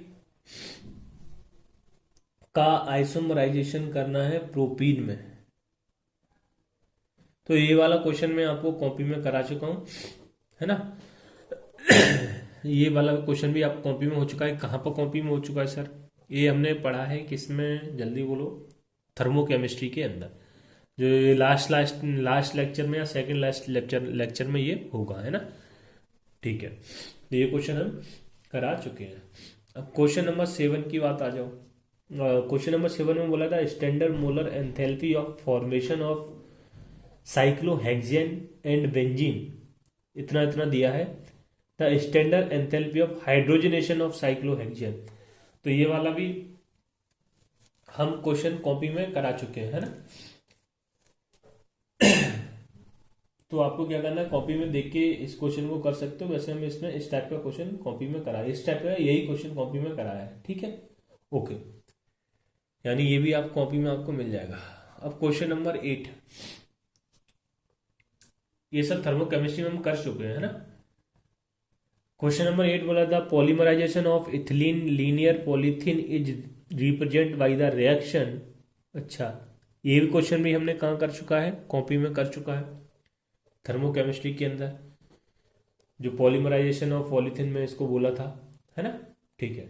का आइसोमराइजेशन करना है प्रोपीन में। तो ये वाला क्वेश्चन मैं आपको कॉपी में करा चुका हूं, है ना। ये वाला क्वेश्चन भी आप कॉपी में हो चुका है। कहां पर कॉपी में हो चुका है सर, ये हमने पढ़ा है किसमें, जल्दी बोलो, थर्मोकेमिस्ट्री के अंदर, जो ये लास्ट लेक्चर में या सेकंड लास्ट लेक्चर में ये होगा, है ना। ठीक है, तो ये क्वेश्चन हम करा चुके हैं। अब क्वेश्चन नंबर 7 की बात आ जाओ। क्वेश्चन नंबर 7 में बोला था standard molar enthalpy of formation of cyclohexane and benzene इतना इतना दिया है, the standard enthalpy of hydrogenation of cyclohexane. तो ये वाला भी हम क्वेश्चन कॉपी में करा चुके हैं, है ना। तो आपको क्या करना है, कॉपी में देख के इस क्वेश्चन को कर सकते हो। वैसे हम इसमें इस टाइप का क्वेश्चन कॉपी में करा है, इस टाइप का यही क्वेश्चन कॉपी में कराया है। ठीक है, ओके, यानी ये भी आप कॉपी में आपको मिल जाएगा। अब क्वेश्चन नंबर 8, ये सब थर्मोकेमिस्ट्री में हम कर चुके हैं, है ना। क्वेश्चन नंबर 8 बोला था polymerisation of ethylene linear polythene is represent by the reaction. अच्छा, ये भी क्वेश्चन भी हमने कहाँ कर चुका है, कॉपी में कर चुका है, थर्मोकेमिस्ट्री के अंदर, जो पॉलीमराइजेशन ऑफ पॉलीथिन में इसको बोला था, है ना। ठीक है,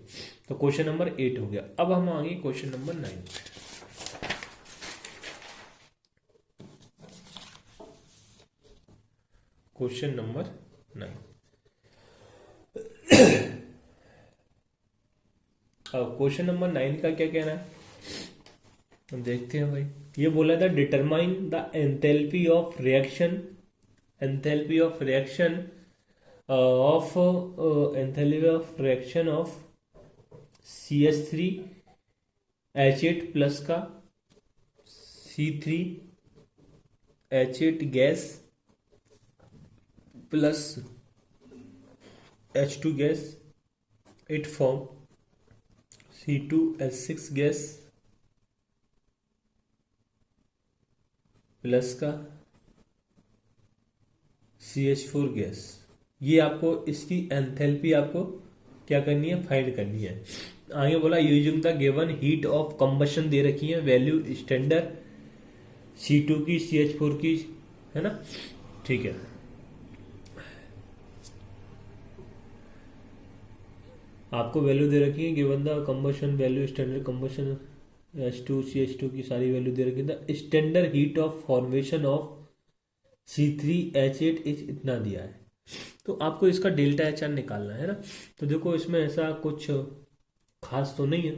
तो क्वेश्चन नंबर 8 हो गया। अब हम आएंगे क्वेश्चन नंबर 9। Question number 9। अब क्वेश्चन नंबर 9 का क्या कहना है, हम देखते हैं भाई। ये बोला था determine the enthalpy of reaction, enthalpy of reaction of enthalpy of reaction of CH3H8 plus का C3H8 gas plus H2 gas, it form C2H6 gas plus का CH4 गैस। ये आपको इसकी एंथैल्पी आपको क्या करनी है, फाइंड करनी है। आगे बोला using the given heat of combustion दे रखी है, वैल्यू स्टैंडर्ड C2 की, CH4 की, है ना। ठीक है, आपको वैल्यू दे रखी है, given the combustion value standard combustion H2 CH2 की सारी वैल्यू दे रखी है। The standard heat of formation of C3H8 इतना दिया है, तो आपको इसका डेल्टा एच आर निकालना है ना। तो देखो इसमें ऐसा कुछ खास तो नहीं है,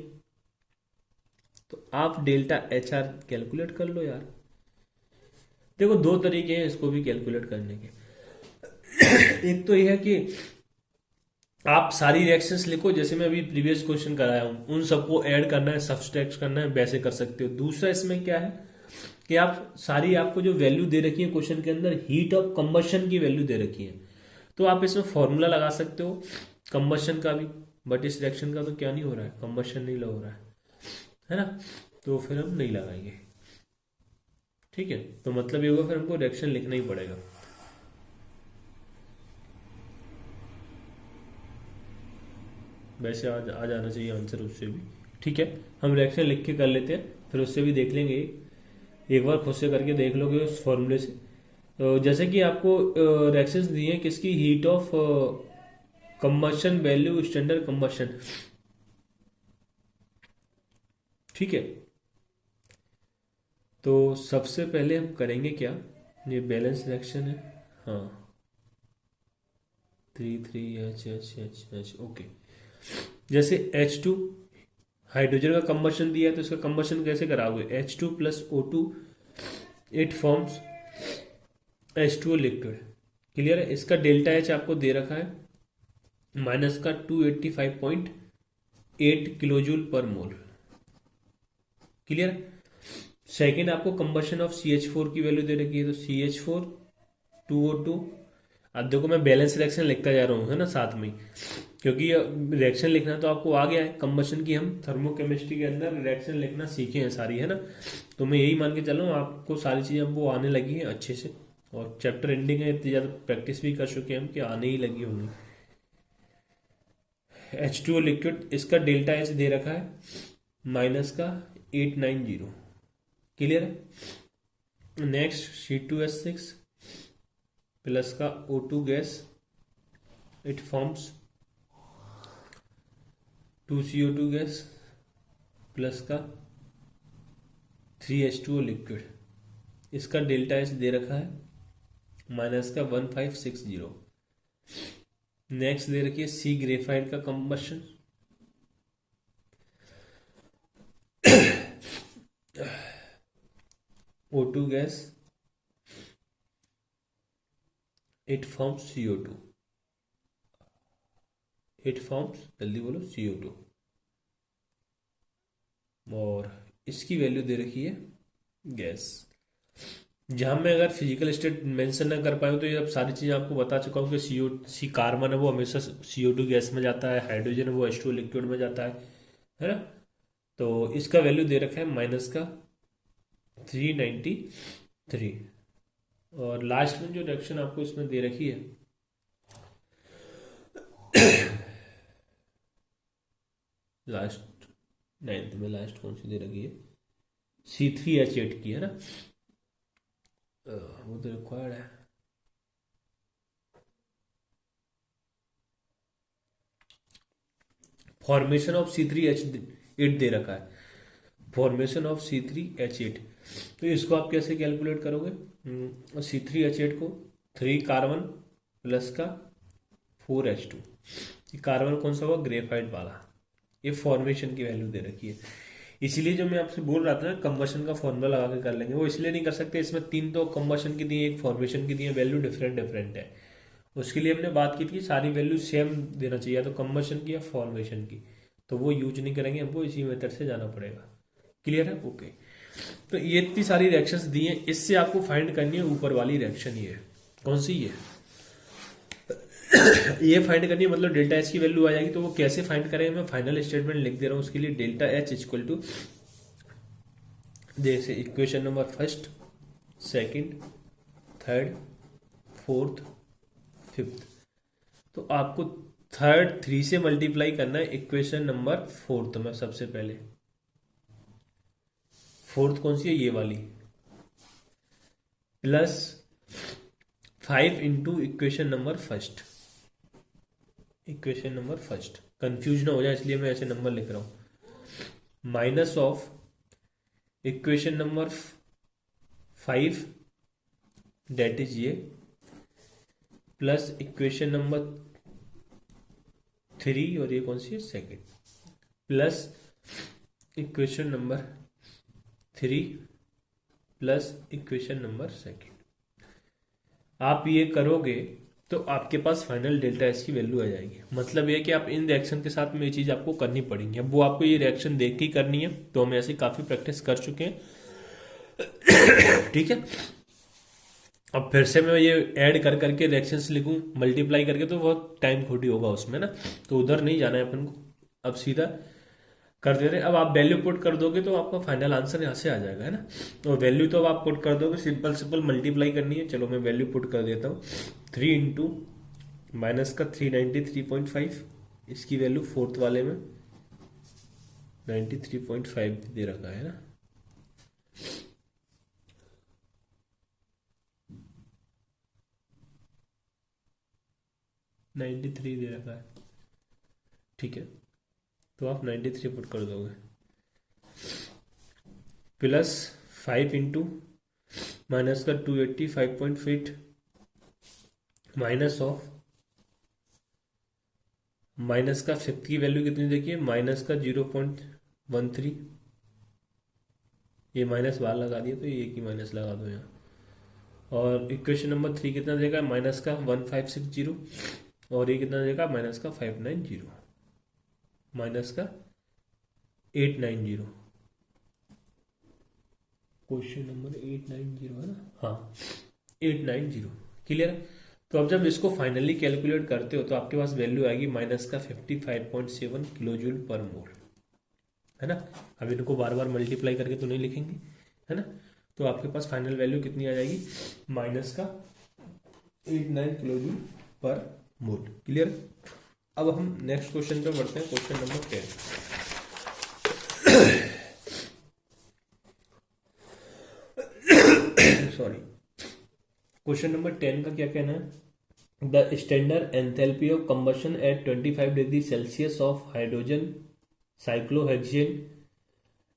तो आप डेल्टा एच आर कैलकुलेट कर लो यार। देखो दो तरीके हैं इसको भी कैलकुलेट करने के। एक तो यह है कि आप सारी रिएक्शंस लिखो, जैसे मैं अभी प्रीवियस क्वेश्चन कराया हूं, उन सबको ऐड करना है, सब्सट्रैक्ट करना है, वैसे कर सकते हो। दूसरा इसमें क्या है कि आप सारी, आपको जो वैल्यू दे रखी है क्वेश्चन के अंदर, हीट ऑफ कंबशन की वैल्यू दे रखी है, तो आप इसमें फॉर्मूला लगा सकते हो कंबशन का भी, बट इस रिएक्शन का तो क्या नहीं हो रहा है, कंबशन नहीं हो रहा है ना, तो फिर हम नहीं लगाएंगे। ठीक है, तो मतलब ये होगा फिर हमको रिएक्शन लिखना ही पड़ेगा। वैसे आज आ जाना चाहिए आंसर उससे भी। ठीक है, हम रिएक्शन लिख के कर लेते हैं, फिर उससे भी देख लेंगे, एक बार खुद से करके देख लोगे उस फॉर्मूले से। तो जैसे कि आपको रिएक्शंस दिए हैं किसकी, heat of combustion value standard combustion. ठीक है, तो सबसे पहले हम करेंगे क्या, ये बैलेंस रिएक्शन है, हाँ 3,3H ओके। जैसे H2 हाइड्रोजन का कंबशन दिया है, तो इसका कंबशन कैसे कराओगे, H2 plus O2, it forms H2O liquid. Clear है, इसका डेल्टा एच आपको दे रखा है माइनस का 285.8 किलोजूल पर मोल। क्लियर है। सेकेंड आपको कंबशन ऑफ CH4 की वैल्यू दे रखी है, तो CH4 2O2। अब देखो मैं बैलेंस रिएक्शन लिखता जा रहा हूँ, है ना, साथ में, क्योंकि रिएक्शन लिखना तो आपको आ गया है, कंबशन की हम थर्मोकेमिस्ट्री के अंदर रिएक्शन लिखना सीखे हैं सारी, है ना। तो मैं यही मान के चल रहा हूँ आपको सारी चीज़ें हमको आने लगी हैं अच्छे से, और चैप्टर एंडिंग है, इतनी ज़्यादा प्रैक्टिस भी कर चुके हैं हम कि आने ही लगी होंगी। H2O लिक्विड, इसका डेल्टा एच दे रखा है माइनस का 890। क्लियर है। नेक्स्ट C2H6 प्लस का O2 gas, it forms 2CO2 gas plus का 3H2O लिक्विड। इसका डेल्टा एच दे रखा है माइनस का 1560। नेक्स्ट दे रखी है C ग्रेफाइट का combustion, O2 gas, it forms CO2, it forms, जल्दी बोलो, CO2। और इसकी वैल्यू दे रखी है गैस। जहां मैं अगर फिजिकल स्टेट मेंशन ना कर पाऊँ तो ये अब सारी चीज़ें आपको बता चुका हूँ कि सी कार्बन है वो हमेशा CO2 गैस में जाता है, हाइड्रोजन है वो H2O लिक्विड में जाता है ना। तो इसका वैल्यू दे रखा है माइनस का 393। और लास्ट में जो रिएक्शन आपको इसमें दे रखी है लास्ट 9th में लास्ट कौन सी दे रखी है, C3H8 की है ना, वो तो रिक्वायर्ड है। फॉर्मेशन ऑफ C3H8 दे रखा है, फॉर्मेशन ऑफ C3H8, तो इसको आप कैसे कैलकुलेट करोगे? C3H8 को 3 कार्बन प्लस का 4H2, कार्बन कौन सा होगा, ग्रेफाइट वाला, ये फॉर्मेशन की वैल्यू दे रखी है। इसीलिए जो मैं आपसे बोल रहा था ना कंबशन का फॉर्मूला लगा के कर लेंगे, वो इसलिए नहीं कर सकते, इसमें 3 तो कंबशन की दी है, एक फॉर्मेशन की दी है, वैल्यू डिफरेंट डिफरेंट है। उसके लिए हमने बात की थी सारी वैल्यू सेम देना चाहिए, तो कंबशन की या फॉर्मेशन की, तो वो यूज नहीं करेंगे, हमको इसी मेथड से जाना पड़ेगा। क्लियर है? ओके। तो ये इतनी सारी रिएक्शंस दी हैं, इससे आपको फाइंड करनी है ऊपर वाली रिएक्शन, ये कौन सी है ये फाइंड करनी है, मतलब डेल्टा एच की वैल्यू आ जाएगी। तो वो कैसे फाइंड करेंगे, मैं फाइनल स्टेटमेंट लिख दे रहा हूं उसके लिए। डेल्टा एच इक्वल टू, जैसे equation number first, second, third, fourth, fifth, तो आपको थर्ड 3 से मल्टीप्लाई करना है इक्वेशन नंबर फोर्थ में। सबसे पहले फोर्थ कौन सी है, ये वाली, plus 5 into equation number first, equation number first, confuse ना हो जाए इसलिए मैं ऐसे नंबर लिख रहा हूं, minus of equation number 5 that is ये, प्लस इक्वेशन नंबर 3, और ये कौन सी है, second, plus equation number 3 plus equation number second. आप ये करोगे तो आपके पास फाइनल डेल्टा एस की वैल्यू आ जाएगी। मतलब ये कि आप इन रिएक्शन के साथ में ये चीज आपको करनी पड़ेगी। अब वो आपको ये रिएक्शन देख के करनी है, तो हम ऐसे काफी प्रैक्टिस कर चुके हैं ठीक है। अब फिर से मैं ये ऐड कर करके रिएक्शंस लिखूं मल्टीप्लाई करके, तो बहुत टाइम खोटी होगा उसमें ना, तो उधर नहीं जाना है अपन को। अब सीधा कर दे रहे, अब आप वैल्यू पुट कर दोगे तो आपका फाइनल आंसर यहाँ से आ जाएगा, है ना। और वैल्यू तो अब आप पुट कर दोगे, सिंपल सिंपल मल्टीप्लाई करनी है। चलो मैं वैल्यू पुट कर देता हूँ, 3 इंटू माइनस का 393.5, इसकी वैल्यू फोर्थ वाले में 93.5 दे रखा है ना। नाइन्टी थ्री दे रखा है, ठीक है, तो आप 93 पुट कर दोगे, प्लस 5 इंटू माइनस का 285.8 माइनस ऑफ, माइनस का फिफ्थ की वैल्यू कितनी देखिए, माइनस का 0.13, ये माइनस बाहर लगा दिया तो ये एक ही माइनस लगा दो यहाँ। और इक्वेशन नंबर 3 कितना देगा, माइनस का 1560, और ये कितना देगा, माइनस का 590, माइनस का 890। क्वेश्चन नंबर 890 है ना, हाँ 890। क्लियर है? तो अब जब इसको फाइनली कैलकुलेट करते हो तो आपके पास वैल्यू आएगी माइनस का 55.7 किलो जूल पर मोल, है ना। अब इनको बार बार मल्टीप्लाई करके तो नहीं लिखेंगे, है ना। तो आपके पास फाइनल वैल्यू कितनी आ जाएगी, माइनस का 89 किलो जूल पर मोल। क्लियर? अब हम नेक्स्ट क्वेश्चन पे बढ़ते हैं, question number 10। Sorry, question number 10 का क्या कहना है, the standard enthalpy of combustion at 25 degree Celsius of hydrogen, cyclohexane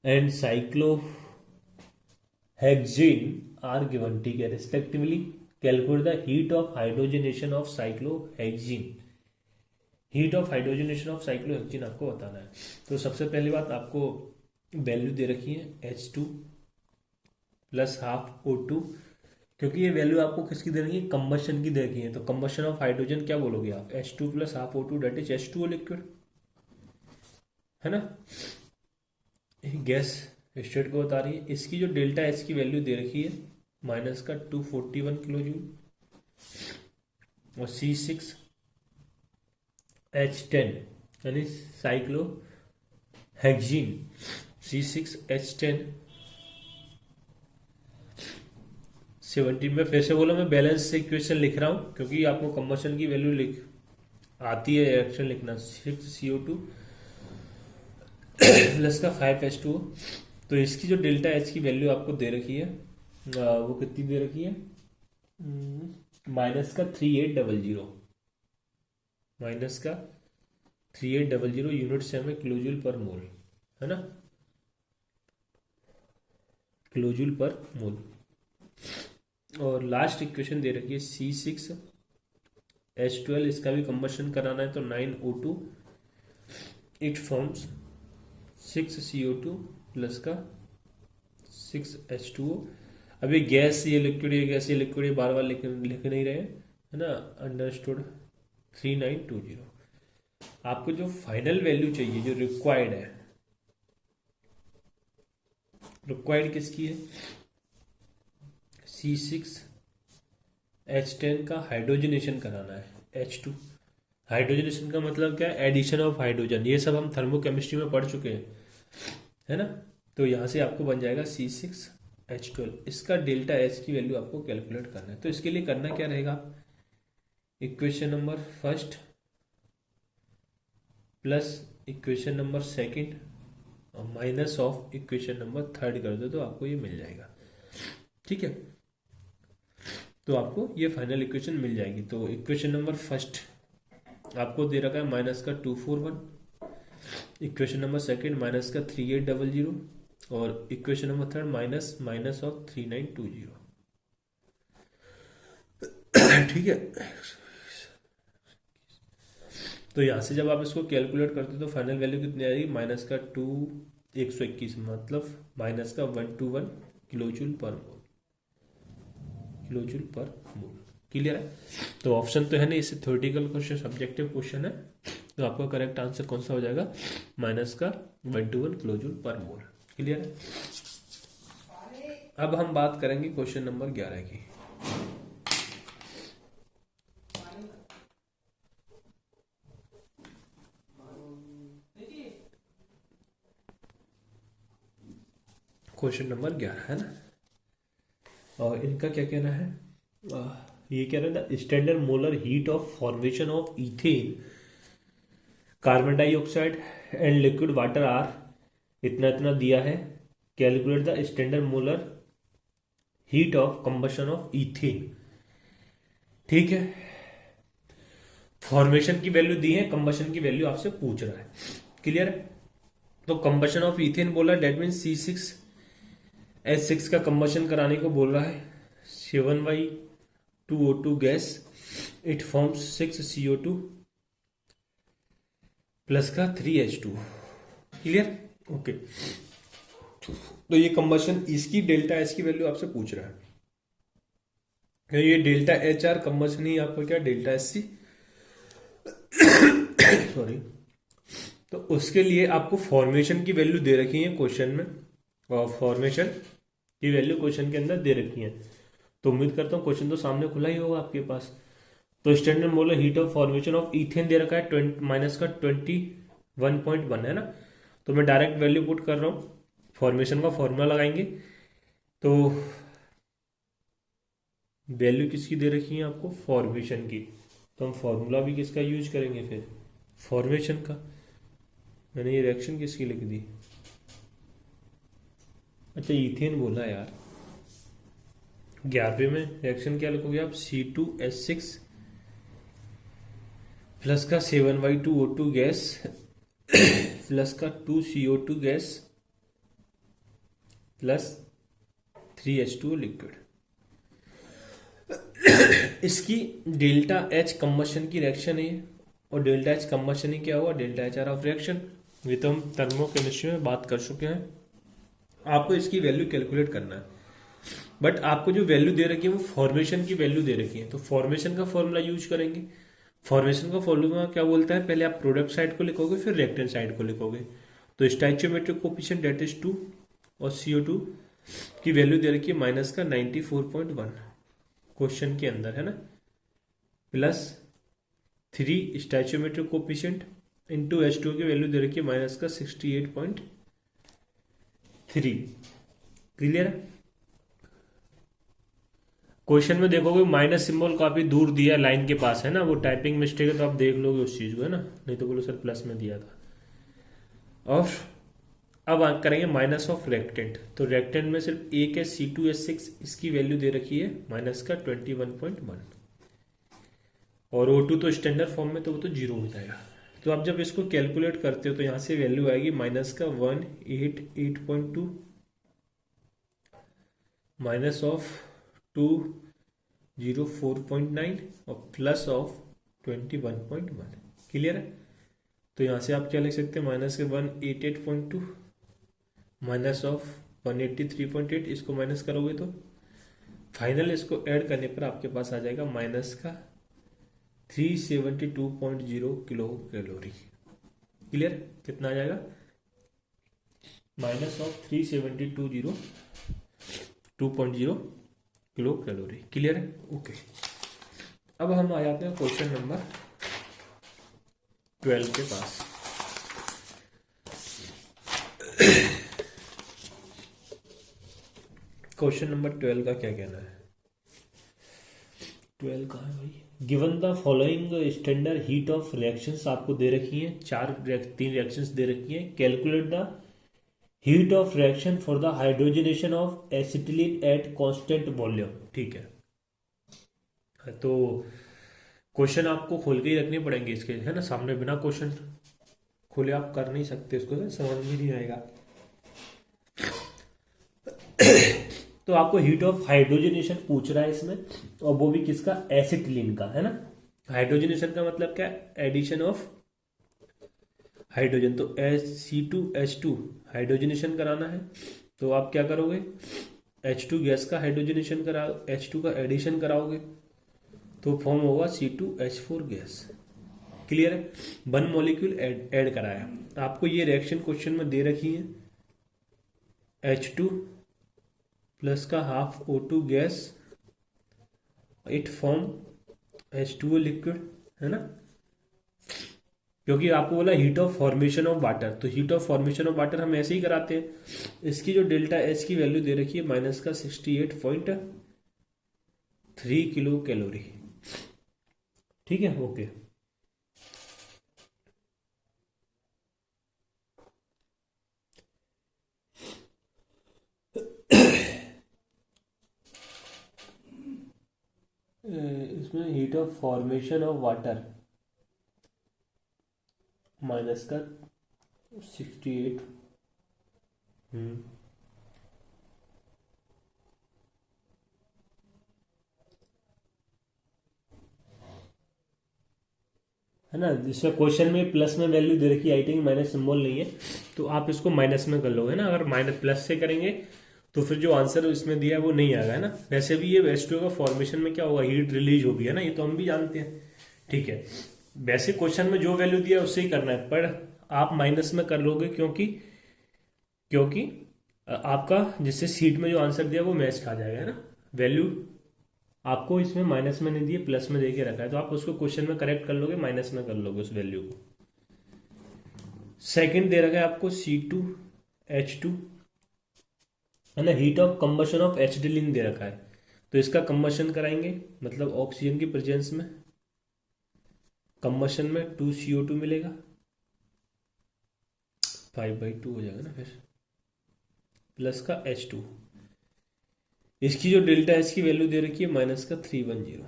and cyclohexane are given, ठीक है, respectively. Calculate the heat of hydrogenation of cyclohexane. Heat of hydrogenation of cyclohexane आपको बताना है। तो सबसे पहली बात, आपको वैल्यू दे रखी है H2 प्लस हाफ O2, क्योंकि ये वैल्यू आपको किसकी दे रखी है, कंबशन की दे रखी है। तो कंबशन ऑफ हाइड्रोजन क्या बोलोगे आप, H2 plus half O2 that is H2O liquid, है ना। गैस स्टेट को बता रही है। इसकी जो डेल्टा एच की वैल्यू दे रखी है माइनस का 241 किलो जूल, और C6H10 यानी साइक्लोहेक्सेन, C6H10 70 में। फिर से बोला, मैं बैलेंस से इक्वेशन लिख रहा हूं क्योंकि आपको कंबशन की वैल्यू लिख आती है, रिएक्शन लिखना। 6CO2 प्लस का 5H2O। तो इसकी जो डेल्टा एच की वैल्यू आपको दे रखी है वो कितनी दे रखी है, माइनस का 3800, माइनस का 3800 यूनिट से हमें किलोजूल पर मोल, है ना, किलोजूल पर मोल। और लास्ट इक्वेशन दे रखी है C6H12, इसका भी कंबशन कराना है तो 9O2, it forms 6CO2 plus का 6H2O। अब ये गैस, ये लिक्विड, ये गैस, ये लिक्विड, ये बार बार लिख नहीं रहे हैं, है ना, अंडरस्टूड। 3920। आपको जो फाइनल वैल्यू चाहिए, जो रिक्वायर्ड है, रिक्वायर्ड किसकी है, C6H10 का हाइड्रोजनेशन कराना है, H2। हाइड्रोजनेशन का मतलब क्या है, एडिशन ऑफ हाइड्रोजन। ये सब हम थर्मोकेमिस्ट्री में पढ़ चुके हैं, है ना। तो यहाँ से आपको बन जाएगा C6H12। इसका डेल्टा एच की वैल्यू आपको कैलकुलेट करना है। तो इसके लिए करना क्या रहेगा, equation number first plus equation number second और minus of equation number third कर दो तो आपको ये मिल जाएगा, ठीक है। तो आपको ये फाइनल इक्वेशन मिल जाएगी। तो इक्वेशन नंबर फर्स्ट आपको दे रखा है माइनस का 241, इक्वेशन नंबर सेकंड माइनस का 3800 और equation number third minus of 3920, ठीक है। तो यहां से जब आप इसको कैलकुलेट करते तो फाइनल वैल्यू कितनी आएगी, माइनस का 121, मतलब माइनस का 121 किलोजूल पर मोल, किलोजूल पर मोल। क्लियर है। तो ऑप्शन तो है नहीं, इससे थ्योरेटिकल क्वेश्चन, सब्जेक्टिव क्वेश्चन है। तो आपका करेक्ट आंसर कौन सा हो जाएगा, माइनस का 121 किलोजूल पर मोल। क्लियर है। अब हम बात करेंगे क्वेश्चन नंबर 11 की। क्वेश्चन नंबर 11 है ना, और इनका क्या कहना है, ये कह रहे हैं standard molar heat of formation of ethane, carbon dioxide and liquid water are, इतना इतना दिया है। Calculate the standard molar heat of combustion of ethane, ठीक है। फॉर्मेशन की वैल्यू दी है, कंबशन की वैल्यू आपसे पूछ रहा है। क्लियर है। तो कंबशन ऑफ इथेन बोला, डेट मीन C6H6 का कंबशन कराने को बोल रहा है। 7Y2O2 gas, it forms 6CO2 plus का 3H2। Clear, okay. तो ये कंबशन, इसकी डेल्टा एच की वैल्यू आपसे पूछ रहा है। ये डेल्टा एच आर कंबशन ही आपको क्या, डेल्टा एच सी सॉरी। तो उसके लिए आपको फॉर्मेशन की वैल्यू दे रखी है क्वेश्चन में, और फॉर्मेशन की वैल्यू क्वेश्चन के अंदर दे रखी है। तो उम्मीद करता हूँ क्वेश्चन तो सामने खुला ही होगा आपके पास। तो standard molar heat of formation of ethane दे रखा है माइनस का 21.1, है ना। तो मैं डायरेक्ट वैल्यू पुट कर रहा हूँ, फॉर्मेशन का फॉर्मूला लगाएंगे। तो वैल्यू किसकी दे रखी है आपको, फॉर्मेशन की। तो हम फॉर्मूला भी किसका यूज करेंगे फिर, फॉर्मेशन का। मैंने ये रिएक्शन किसकी लिख दी, अच्छा इथेन बोला यार। 11वें में रिएक्शन क्या लिखोगे आप, C2H6 प्लस का 7Y2O2 गैस प्लस का 2CO2 gas plus 3H2O liquid. इसकी डेल्टा एच कंबशन की रिएक्शन है, और डेल्टा एच कंबशन ही क्या हुआ, delta H R of reaction. ये तो हम थर्मोकेमिस्ट्री में बात कर चुके हैं। आपको इसकी वैल्यू कैलकुलेट करना है, बट आपको जो वैल्यू दे रखी है वो फॉर्मेशन की वैल्यू दे रखी है। तो फॉर्मेशन का फॉर्मूला यूज करेंगे। फॉर्मेशन का फॉर्मूला क्या बोलता है, पहले आप प्रोडक्ट साइड को लिखोगे, फिर रिएक्टेंट साइड को लिखोगे। तो स्टोइचियोमेट्रिक कोएफिशिएंट डेट इज 2 और CO2 की वैल्यू दे रखी है माइनस का 94.1 क्वेश्चन के अंदर, है ना, प्लस 3 स्टोइचियोमेट्रिक कोएफिशिएंट इनटू H2 की वैल्यू दे रखी है माइनस का 68.3। क्लियर है। क्वेश्चन में देखोगे माइनस सिंबल काफी दूर दिया, लाइन के पास है ना, वो टाइपिंग मिस्टेक है, तो आप देख लोगे उस चीज को, है ना, नहीं तो बोलो सर प्लस में दिया था। और अब करेंगे माइनस ऑफ रेक्टेंट। तो रेक्टेंट में सिर्फ एक है C2H6, इसकी वैल्यू दे रखी है माइनस का 21.1, और O2 तो स्टैंडर्ड फॉर्म में तो वो तो जीरो हो जाएगा। तो आप जब इसको कैलकुलेट करते हो तो यहाँ से वैल्यू आएगी माइनस का 188.2 माइनस ऑफ 204.9 और प्लस ऑफ 21.1। क्लियर है? तो यहाँ से आप क्या लिख सकते हैं, माइनस के 188.2 माइनस ऑफ 183.8, इसको माइनस करोगे तो फाइनल इसको ऐड करने पर आपके पास आ जाएगा माइनस का 372.0 किलो कैलोरी। क्लियर? कितना आ जाएगा? Minus of 372.0 kilo calorie. Clear है? ओके। अब हम आ जाते हैं क्वेश्चन नंबर 12 के पास। क्वेश्चन नंबर 12 का क्या कहना है? 12 कहाँ है भाई? Given the following standard heat of reactions आपको दे रखी हैं, तीन रिएक्शंस दे रखी हैं। Calculate the heat of reaction for the hydrogenation of acetylene at constant volume. ठीक है, तो क्वेश्चन आपको खोल के ही रखने पड़ेंगे इसके, है ना, सामने बिना क्वेश्चन खोले आप कर नहीं सकते, इसको समझ में नहीं आएगा। तो आपको हीट ऑफ हाइड्रोजनेशन पूछ रहा है इसमें, और वो भी किसका? एसिटिलीन का, है ना। हाइड्रोजनेशन का मतलब क्या? Addition of hydrogen. तो C2H2 हाइड्रोजनेशन कराना है, तो आप क्या करोगे? H2 गैस का हाइड्रोजनेशन करा, H2 का एडिशन कराओगे तो फॉर्म होगा C2H4 गैस। क्लियर है? 1 मॉलिक्यूल ऐड कराया। आपको ये रिएक्शन क्वेश्चन में दे रखी है, H2 प्लस का half O2 gas, it form H2O liquid, है ना। क्योंकि आपको बोला heat of formation of water, तो heat of formation of water हम ऐसे ही कराते हैं। इसकी जो डेल्टा एच की वैल्यू दे रखी है माइनस का 68.3 किलो कैलोरी। ठीक है, ओके। इसमें heat of formation of water minus का 68। है ना, इसमें क्वेश्चन में प्लस में वैल्यू दे रखी है, आई थिंक माइनस सिंबल नहीं है, तो आप इसको माइनस में कर लोगे, है ना। अगर माइनस प्लस से करेंगे तो फिर जो आंसर इसमें दिया है वो नहीं आएगा, है ना। वैसे भी ये H2O का फॉर्मेशन में क्या होगा? हीट रिलीज होगी, है ना, ये तो हम भी जानते हैं। ठीक है, वैसे क्वेश्चन में जो वैल्यू दिया है उससे ही करना है, पर आप माइनस में कर लोगे क्योंकि क्योंकि आपका जिससे सीट में जो आंसर दिया वो मैच खा जाएगा, है ना। वैल्यू आपको इसमें माइनस में नहीं दिए, प्लस में देके रखा है, तो आप उसको क्वेश्चन में करेक्ट कर लोगे, माइनस में कर लोगे उस वैल्यू को। सेकंड दे रखा है आपको C2H2, है ना, heat of combustion of acetylene दे रखा है, तो इसका कंबशन कराएंगे, मतलब ऑक्सीजन की प्रेजेंस में कंबशन में 2CO2 मिलेगा, 5/2 हो जाएगा ना फिर, प्लस का H2। इसकी जो डेल्टा एच की वैल्यू दे रखी है माइनस का 310।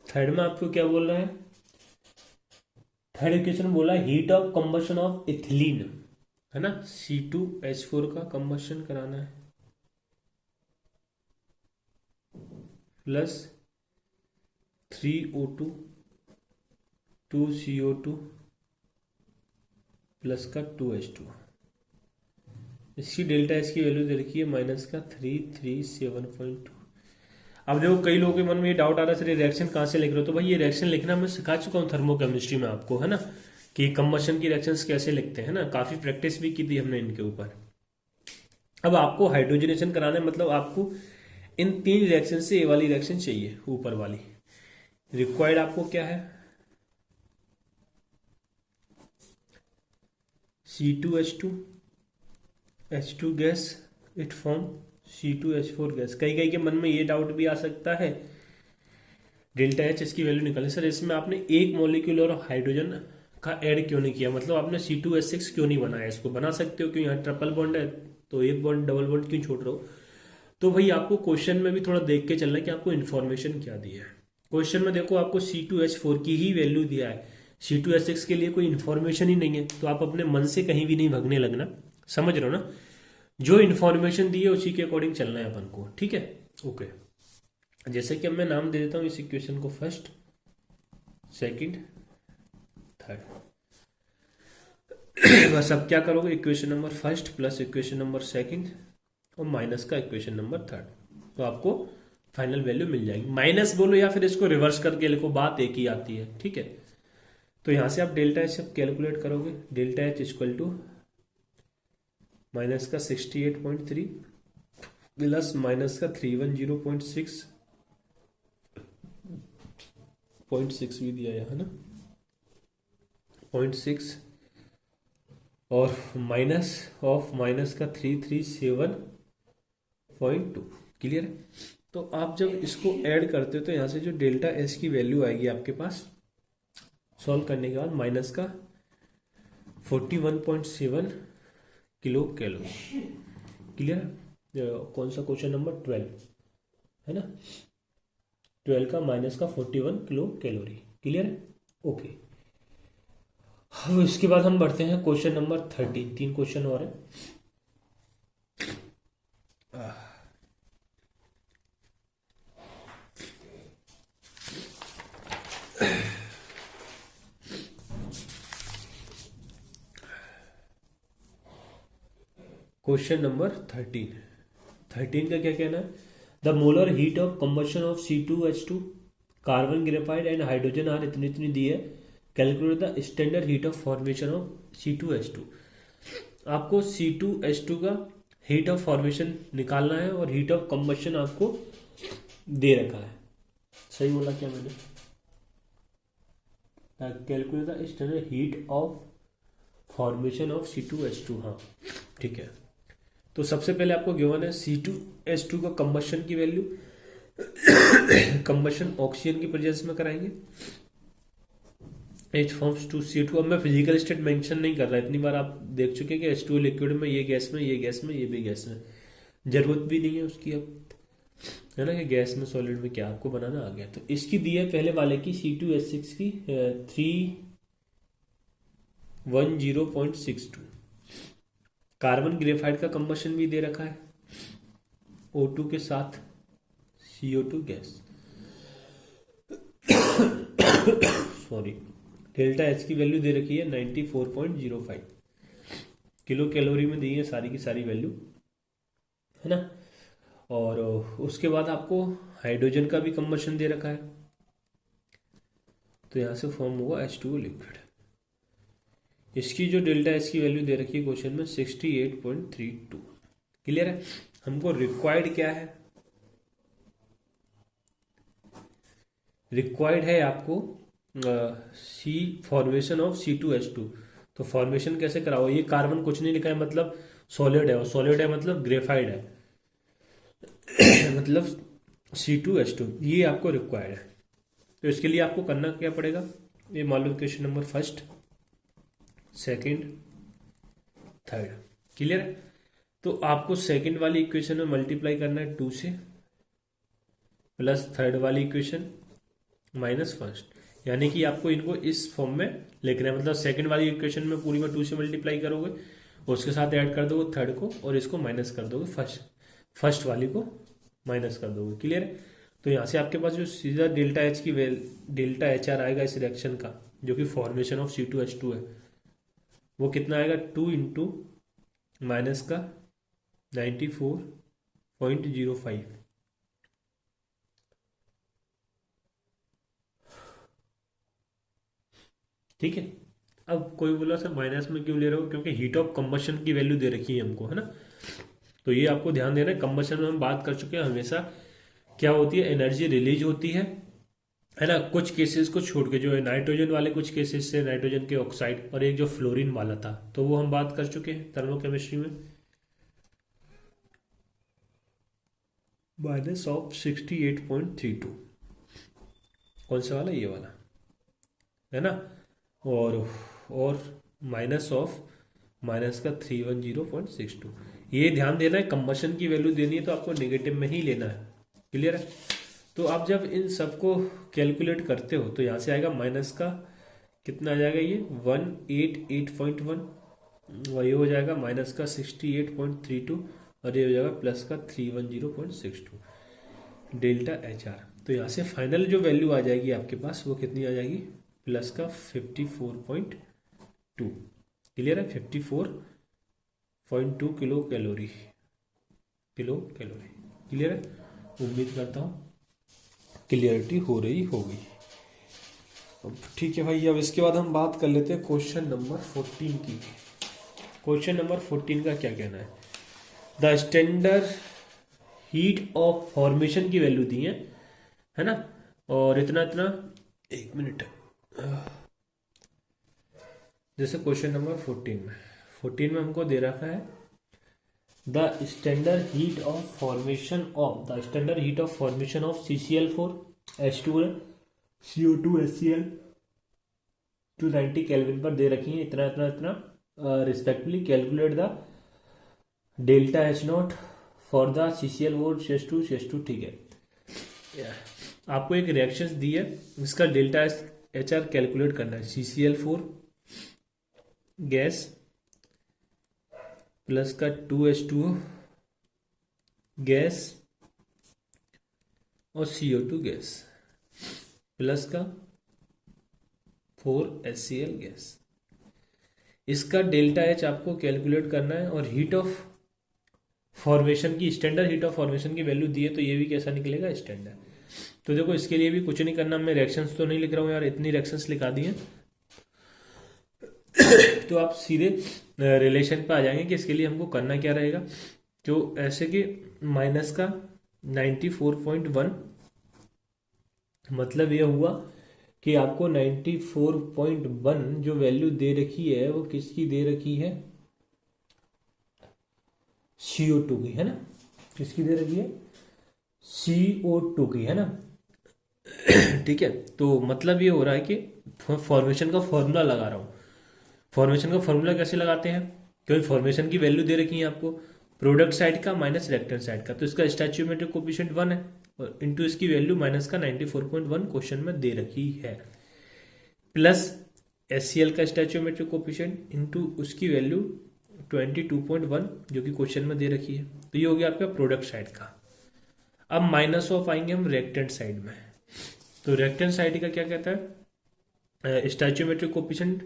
थर्ड में आपको क्या बोल रहा है? थर्ड इक्वेशन बोला heat of combustion of ethylene, है ना, C2H4 का कंबशन कराना है, प्लस 3O2 2CO2 प्लस का 2H2। इसकी डेल्टा एच की वैल्यू दे रखी है माइनस का 337.2। अब देखो, कई लोगों के मन में ये डाउट आ रहा है, सर ये रिएक्शन कहाँ से लिख रहे हो? तो भाई ये रिएक्शन लिखना मैं सिखा चुका हूँ थर्मोकेमिस्ट्री में आपको, है ना, कि कंबशन की रिएक्शंस कैसे लिखते हैं, ना, काफी प्रैक्टिस भी की थी हमने इनके ऊपर। अब आपको हाइड्रोजनेशन कराना है, मतलब आपको इन तीन रिएक्शन से ये वाली रिएक्शन चाहिए, ऊपर वाली। रिक्वायर्ड आपको क्या है? C2H2 H2 gas, it form C2H4 gas. कई के मन में ये डाउट भी आ सकता है, डेल्टा एच इसकी वैल्यू निकालें, सर इसमें आपने एक मॉलिक्यूल और हाइड्रोजन का ऐड क्यों नहीं किया, मतलब आपने C2H6 क्यों नहीं बनाया, इसको बना सकते हो, क्यों यहाँ ट्रिपल बॉन्ड है तो एक बॉन्ड डबल बॉन्ड क्यों छोड़ रहे हो। तो भाई आपको क्वेश्चन में भी थोड़ा देख के चलना है कि आपको इन्फॉर्मेशन क्या दी है। क्वेश्चन में देखो आपको C2H4 की ही वैल्यू दिया है, C2H6 के लिए कोई इन्फॉर्मेशन ही नहीं है, तो आप अपने मन से कहीं भी नहीं भगने लगना, समझ रहे हो ना। जो इन्फॉर्मेशन दी है उसी के अकॉर्डिंग चलना है अपन को, ठीक है। ओके, जैसे कि अब मैं नाम दे देता हूँ इस इक्वेशन को फर्स्ट, सेकंड, थर्ड। बस अब क्या करोगे, equation number first plus equation number second और माइनस का इक्वेशन नंबर थर्ड, तो आपको फाइनल वैल्यू मिल जाएगी। माइनस बोलो या फिर इसको रिवर्स करके लिखो, बात एक ही आती है, ठीक है। तो यहां से आप डेल्टा एच कैलकुलेट करोगे, delta H equal to minus का 68.3 प्लस माइनस का 310.6 भी दिया है ना, 0.6 और माइनस ऑफ माइनस का 337.2, क्लियर है। तो आप जब इसको ऐड करते हो तो यहाँ से जो डेल्टा एस की वैल्यू आएगी आपके पास सॉल्व करने के बाद माइनस का 41.7 किलो कैलोरी, क्लियर है। कौन सा क्वेश्चन नंबर 12 है ना, 12 का माइनस का 41 किलो कैलोरी, क्लियर है। ओके, अब इसके बाद हम बढ़ते हैं क्वेश्चन नंबर 13, 3 क्वेश्चन और है। क्वेश्चन नंबर 13 का क्या कहना है, the molar heat of combustion of C2H2 carbon graphite and hydrogen are इतनी इतनी दी है, calculate the standard heat of formation of C2H2। आपको C2H2 का हीट ऑफ फॉर्मेशन निकालना है और हीट ऑफ कंबशन आपको दे रखा है, सही बोला क्या मैंने, calculate the standard heat of formation of C2H2, हाँ ठीक है। तो सबसे पहले आपको गिवन है C2H2 का कंबशन की वैल्यू, कंबशन ऑक्सीजन की प्रेजेंस में कराएंगे, H फॉर्म्स टू C2। अब मैं फिजिकल स्टेट मेंशन नहीं कर रहा, इतनी बार आप देख चुके हैं कि H2 लिक्विड में, ये गैस में, ये गैस में, ये भी गैस में, जरूरत भी नहीं है उसकी अब, है ना, कि गैस में सॉलिड में क्या आपको बनाना आ गया। तो इसकी दी है पहले वाले की C2H6 की 310.62। कार्बन ग्रेफाइट का कंबशन भी दे रखा है O2 के साथ CO2 gas, sorry, delta H की वैल्यू दे रखी है 94.05 किलो कैलोरी में दी है सारी की सारी वैल्यू, है ना। और उसके बाद आपको हाइड्रोजन का भी कंबशन दे रखा है, तो यहां से फॉर्म होगा H2O लिक्विड। इसकी जो डेल्टा एच की वैल्यू दे रखी है क्वेश्चन में 68.32, क्लियर है। हमको रिक्वायर्ड क्या है, रिक्वायर्ड है आपको सी फॉर्मेशन ऑफ C2H2। तो फॉर्मेशन कैसे कराओ, ये कार्बन कुछ नहीं लिखा है मतलब सॉलिड है, और सॉलिड है मतलब ग्रेफाइड है, मतलब C2H2, ये आपको रिक्वायर्ड है। तो इसके लिए आपको करना क्या पड़ेगा, ये मान लो question number first, second, third, clear है। तो आपको सेकंड वाली इक्वेशन में मल्टीप्लाई करना है 2 से, प्लस थर्ड वाली इक्वेशन माइनस फर्स्ट, यानी कि आपको इनको इस फॉर्म में लिखना है, मतलब सेकंड वाली इक्वेशन में पूरी में 2 से मल्टीप्लाई करोगे, उसके साथ ऐड कर दोगे थर्ड को, और इसको माइनस कर दोगे फर्स्ट वाली को माइनस कर दोगे, क्लियर है। तो यहाँ से आपके पास जो सीधा डेल्टा एच की डेल्टा एच आर आएगा इस रिएक्शन का, जो कि फॉर्मेशन ऑफ C2H2 है, वो कितना आएगा 2 इंटू माइनस का 94.05, ठीक है। अब कोई बोला सर माइनस में क्यों ले रहे हो, क्योंकि हीट ऑफ कंबशन की वैल्यू दे रखी है हमको, है ना। तो ये आपको ध्यान देना है, कंबशन में हम बात कर चुके हैं, हमेशा क्या होती है, एनर्जी रिलीज होती है ना। कुछ केसेस को छोड़ के जो है नाइट्रोजन वाले कुछ केसेस से नाइट्रोजन के ऑक्साइड, और एक जो फ्लोरीन वाला था, तो वो हम बात कर चुके हैं थर्मोकेमिस्ट्री में, माइनस ऑफ 68.32, कौन सा वाला, ये वाला, है ना। और और माइनस का 310.62। ये ध्यान देना है, कंबशन की वैल्यू देनी है तो आपको नेगेटिव में ही लेना है। क्लियर है। तो आप जब इन सबको कैलकुलेट करते हो तो यहाँ से आएगा माइनस का कितना आ जाएगा, ये 188.1, वही हो जाएगा माइनस का 68.32, और ये हो जाएगा प्लस का 310.62 डेल्टा एच आर। तो यहाँ से फाइनल जो वैल्यू आ जाएगी आपके पास वो कितनी आ जाएगी, प्लस का 54.2। क्लियर है, 54.2 किलो कैलोरी। क्लियर है। उम्मीद करता हूँ क्लियरिटी हो रही होगी। ठीक है भाई, अब इसके बाद हम बात कर लेते हैं क्वेश्चन नंबर 14 की। क्वेश्चन नंबर 14 का क्या कहना है, the standard heat of formation की वैल्यू दी है ना, और इतना इतना, एक मिनट, जैसे क्वेश्चन नंबर 14 में हमको दे रखा है the standard heat of formation of CCl4 H2O CO2 HCl 290 kelvin पर दे रखी है, इतना इतना इतना, respectively calculate the delta H not for the CCl4 CH2। ठीक है, आपको एक रिएक्शंस दी है, इसका डेल्टा HR कैलकुलेट करना है। CCl4 गैस प्लस का 2H2O गैस और CO2 गैस प्लस का 4HCl गैस, इसका डेल्टा H आपको कैलकुलेट करना है। और हीट ऑफ फॉर्मेशन की, स्टैंडर्ड हीट ऑफ फॉर्मेशन की वैल्यू दी है, तो ये भी कैसा निकलेगा, स्टैंडर्ड। तो देखो इसके लिए भी कुछ नहीं करना, मैं रिएक्शंस तो नहीं लिख रहा हूँ यार, इतनी रिएक्शंस लिखा दी हैं तो आप सीधे रिलेशन पे आ जाएंगे कि इसके लिए हमको करना क्या रहेगा। तो ऐसे कि माइनस का 94.1, मतलब ये हुआ कि आपको 94.1 जो वैल्यू दे रखी है वो किसकी दे रखी है, CO2 की, है ना। किसकी दे रखी है, CO2 की, है ना। ठीक है, तो मतलब ये हो रहा है कि फॉर्मेशन का फॉर्मूला लगा रहा हूं। फॉर्मेशन का फॉर्मूला कैसे लगाते हैं, क्योंकि फॉर्मेशन की वैल्यू दे रखी है आपको, प्रोडक्ट साइड का माइनस रिएक्टेंट साइड का, तो इसका स्टैच्यूमेट्रिक कोफिशिएंट 1 है, और इनटू इसकी वैल्यू माइनस का 94.1 क्वेश्चन में दे रखी है, प्लस HCl का स्टैच्यूमेट्रिक कोफिशिएंट इनटू उसकी वैल्यू 22.1 जो कि क्वेश्चन में दे रखी है। तो ये हो गया आपका प्रोडक्ट साइड का। अब माइनस ऑफ आएंगे हम रिएक्टेंट साइड में। तो रिएक्टेंट साइड का क्या कहता है, स्टैच्यूमेट्रिक कोफिशिएंट,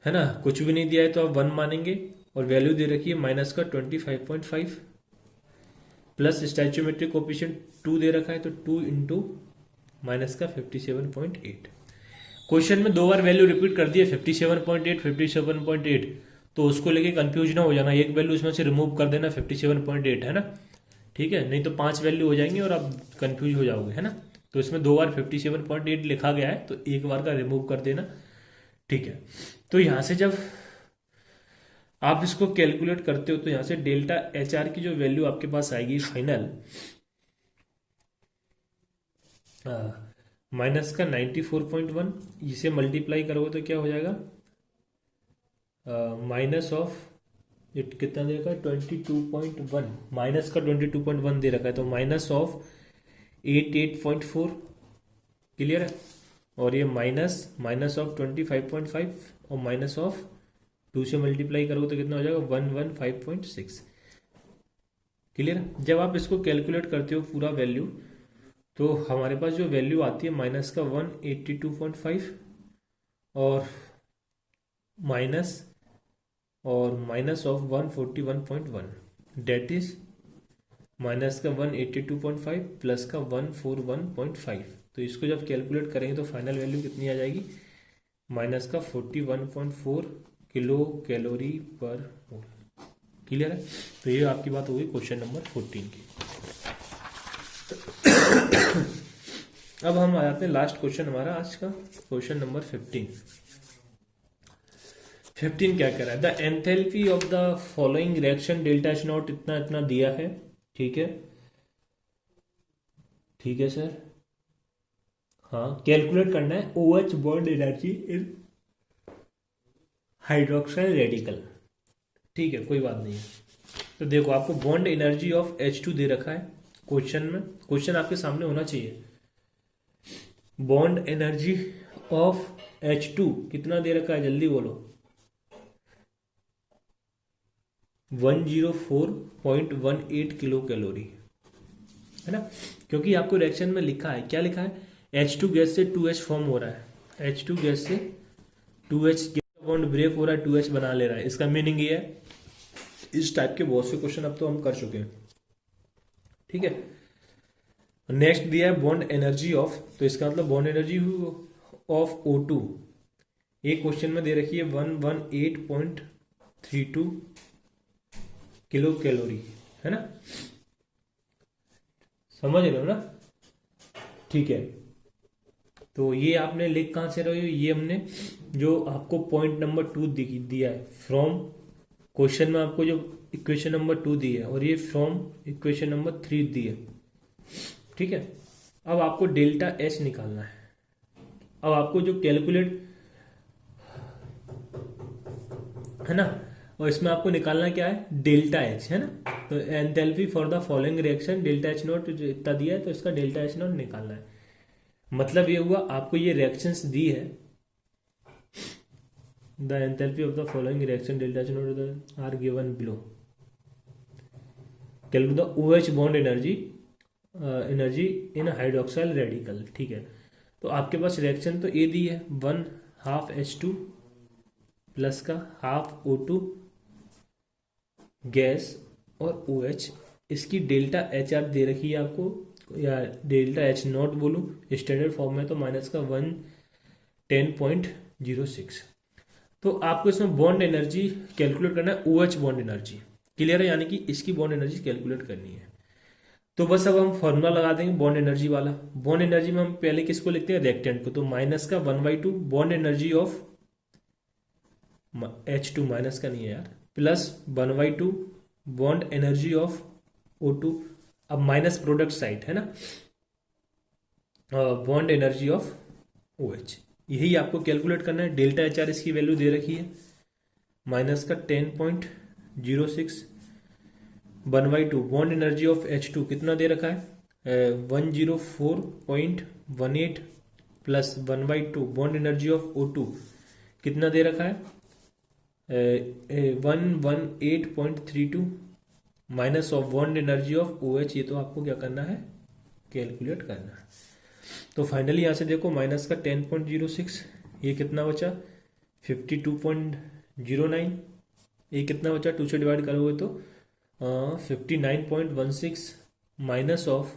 है ना, कुछ भी नहीं दिया है तो आप 1 मानेंगे, और वैल्यू दे रखी है माइनस का 25.5, प्लस स्टैच्यूमेट्रिक कोफिशिएंट 2 दे रखा है, तो 2 इंटू माइनस का 57.8। क्वेश्चन में 2 बार वैल्यू रिपीट कर दी है, 57.8, तो उसको लेके कंफ्यूज ना हो जाना, एक वैल्यू इसमें से रिमूव कर देना 57.8, है ना। ठीक है, नहीं तो 5 वैल्यू हो जाएंगी और आप कंफ्यूज हो जाओगे, है ना। तो इसमें 2 बार 57.8 लिखा गया है, तो एक बार का रिमूव कर देना। ठीक है, तो यहां से जब आप इसको कैलकुलेट करते हो तो यहां से डेल्टा HR की जो वैल्यू आपके पास आएगी फाइनल, माइनस का 94.1, इसे मल्टीप्लाई करोगे तो क्या हो जाएगा, माइनस ऑफ कितना दे रखा है 22.1, माइनस का 22.1 दे रखा है, तो माइनस ऑफ 88.4। क्लियर है, और ये माइनस ऑफ 25.5 और माइनस ऑफ 2 से मल्टीप्लाई करोगे तो कितना हो जाएगा 115.6। क्लियर है, जब आप इसको कैलकुलेट करते हो पूरा वैल्यू, तो हमारे पास जो वैल्यू आती है माइनस का 182.5 और minus of 141.1, that is minus का 182.5 प्लस का 141.5। तो इसको जब कैलकुलेट करेंगे तो फाइनल वैल्यू कितनी आ जाएगी, माइनस का 41.4 किलो कैलोरी पर मोल। क्लियर है, तो ये आपकी बात होगी क्वेश्चन नंबर 14 की। अब हम आ जाते हैं लास्ट क्वेश्चन हमारा आज का, क्वेश्चन नंबर 15 क्या कह रहा है, the enthalpy of the following reaction delta H not इतना इतना दिया है। ठीक है, ठीक है सर, हाँ कैलकुलेट करना है OH bond energy in hydroxyl radical. ठीक है, कोई बात नहीं है। तो देखो आपको बॉन्ड एनर्जी ऑफ H2 दे रखा है क्वेश्चन में, क्वेश्चन आपके सामने होना चाहिए। बॉन्ड एनर्जी ऑफ H2 कितना दे रखा है, जल्दी बोलो। 104.18 किलो कैलोरी, है ना। क्योंकि आपको रिएक्शन में लिखा है, क्या लिखा है, H2 गैस से 2H फॉर्म हो रहा है, H2 गैस से 2H बॉन्ड ब्रेक हो रहा है, 2H बना ले रहा है। इसका मीनिंग ये है, इस टाइप के बहुत से क्वेश्चन अब तो हम कर चुके हैं। ठीक है, नेक्स्ट दिया है बॉन्ड एनर्जी ऑफ, तो इसका मतलब बॉन्ड एनर्जी ऑफ O2 एक क्वेश्चन में दे रखी है 118.32 किलो कैलोरी, है ना, समझ रहे हो ना। ठीक है, तो ये आपने लिख कहां से रहे हो, ये हमने जो आपको पॉइंट नंबर 2 दिया है फ्रॉम क्वेश्चन में, आपको जो इक्वेशन नंबर 2 दी है, और ये फ्रॉम इक्वेशन नंबर 3 दी है। ठीक है, अब आपको डेल्टा H निकालना है। अब आपको जो कैलकुलेट, है ना, और इसमें आपको निकालना क्या है, डेल्टा H, है ना। तो enthalpy for the following reaction delta H not इतना दिया है, तो इसका डेल्टा H नॉट निकालना है। मतलब ये हुआ, आपको ये रिएक्शंस दी है, the enthalpy of the following reaction delta H naught are given below, calculate the OH bond energy in hydroxyl radical. ठीक है, तो आपके पास रिएक्शन तो ए दी है, 1/2 H2 प्लस का 1/2 O2 गैस और OH, इसकी डेल्टा HR दे रखी है आपको, या डेल्टा H नॉट बोलूँ स्टैंडर्ड फॉर्म में, तो माइनस का 110.06। तो आपको इसमें बॉन्ड एनर्जी कैलकुलेट करना है, OH बॉन्ड एनर्जी, क्लियर है, यानी कि इसकी बॉन्ड एनर्जी कैलकुलेट करनी है। तो बस अब हम फॉर्मूला लगा देंगे बॉन्ड एनर्जी वाला। बॉन्ड एनर्जी में हम पहले किसको लिखते हैं, रिएक्टेंट को, तो माइनस का 1/2 bond energy of H2, minus का नहीं है यार, plus 1/2 bond energy of O2, अब माइनस प्रोडक्ट साइड, है ना, बॉन्ड एनर्जी ऑफ OH, यही आपको कैलकुलेट करना है। डेल्टा HR इसकी वैल्यू दे रखी है, माइनस का 10.06, 1/2 बॉन्ड एनर्जी ऑफ H2 कितना दे रखा है, 104.18 plus 1/2 bond energy of O2 कितना दे रखा है, 118.32 minus of bond energy of OH, ये तो आपको क्या करना है, कैलकुलेट करना है। तो फाइनली यहाँ से देखो माइनस का 10.06, ये कितना बचा 52.09, ये कितना बचा 2 से डिवाइड करोगे तो 59.16 minus of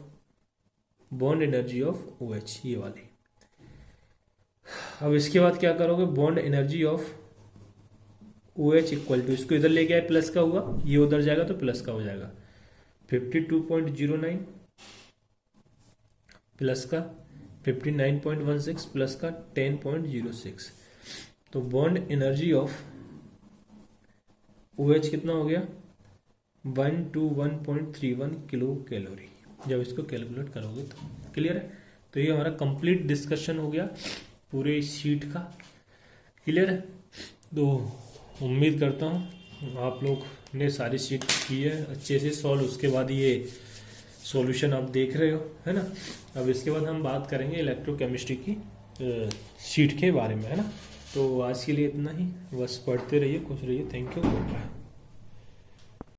bond energy of OH, ये वाली। अब इसके बाद क्या करोगे, bond energy of OH equal to, इसको इधर लेके आए प्लस का हुआ, ये उधर जाएगा तो प्लस का हो जाएगा, 52.09 प्लस का 59.16 प्लस का 10.06, तो बॉन्ड एनर्जी ऑफ OH कितना हो गया 121.31 किलो कैलोरी, जब इसको कैलकुलेट करोगे तो। क्लियर है, तो ये हमारा कंप्लीट डिस्कशन हो गया पूरे शीट का। क्लियर है, तो उम्मीद करता हूँ आप लोग ने सारी शीट की है अच्छे से सॉल्व, उसके बाद ये सॉल्यूशन आप देख रहे हो, है ना। अब इसके बाद हम बात करेंगे इलेक्ट्रोकेमिस्ट्री की शीट के बारे में, है ना। तो आज के लिए इतना ही, बस पढ़ते रहिए, खुश रहिए, थैंक यू, बाय।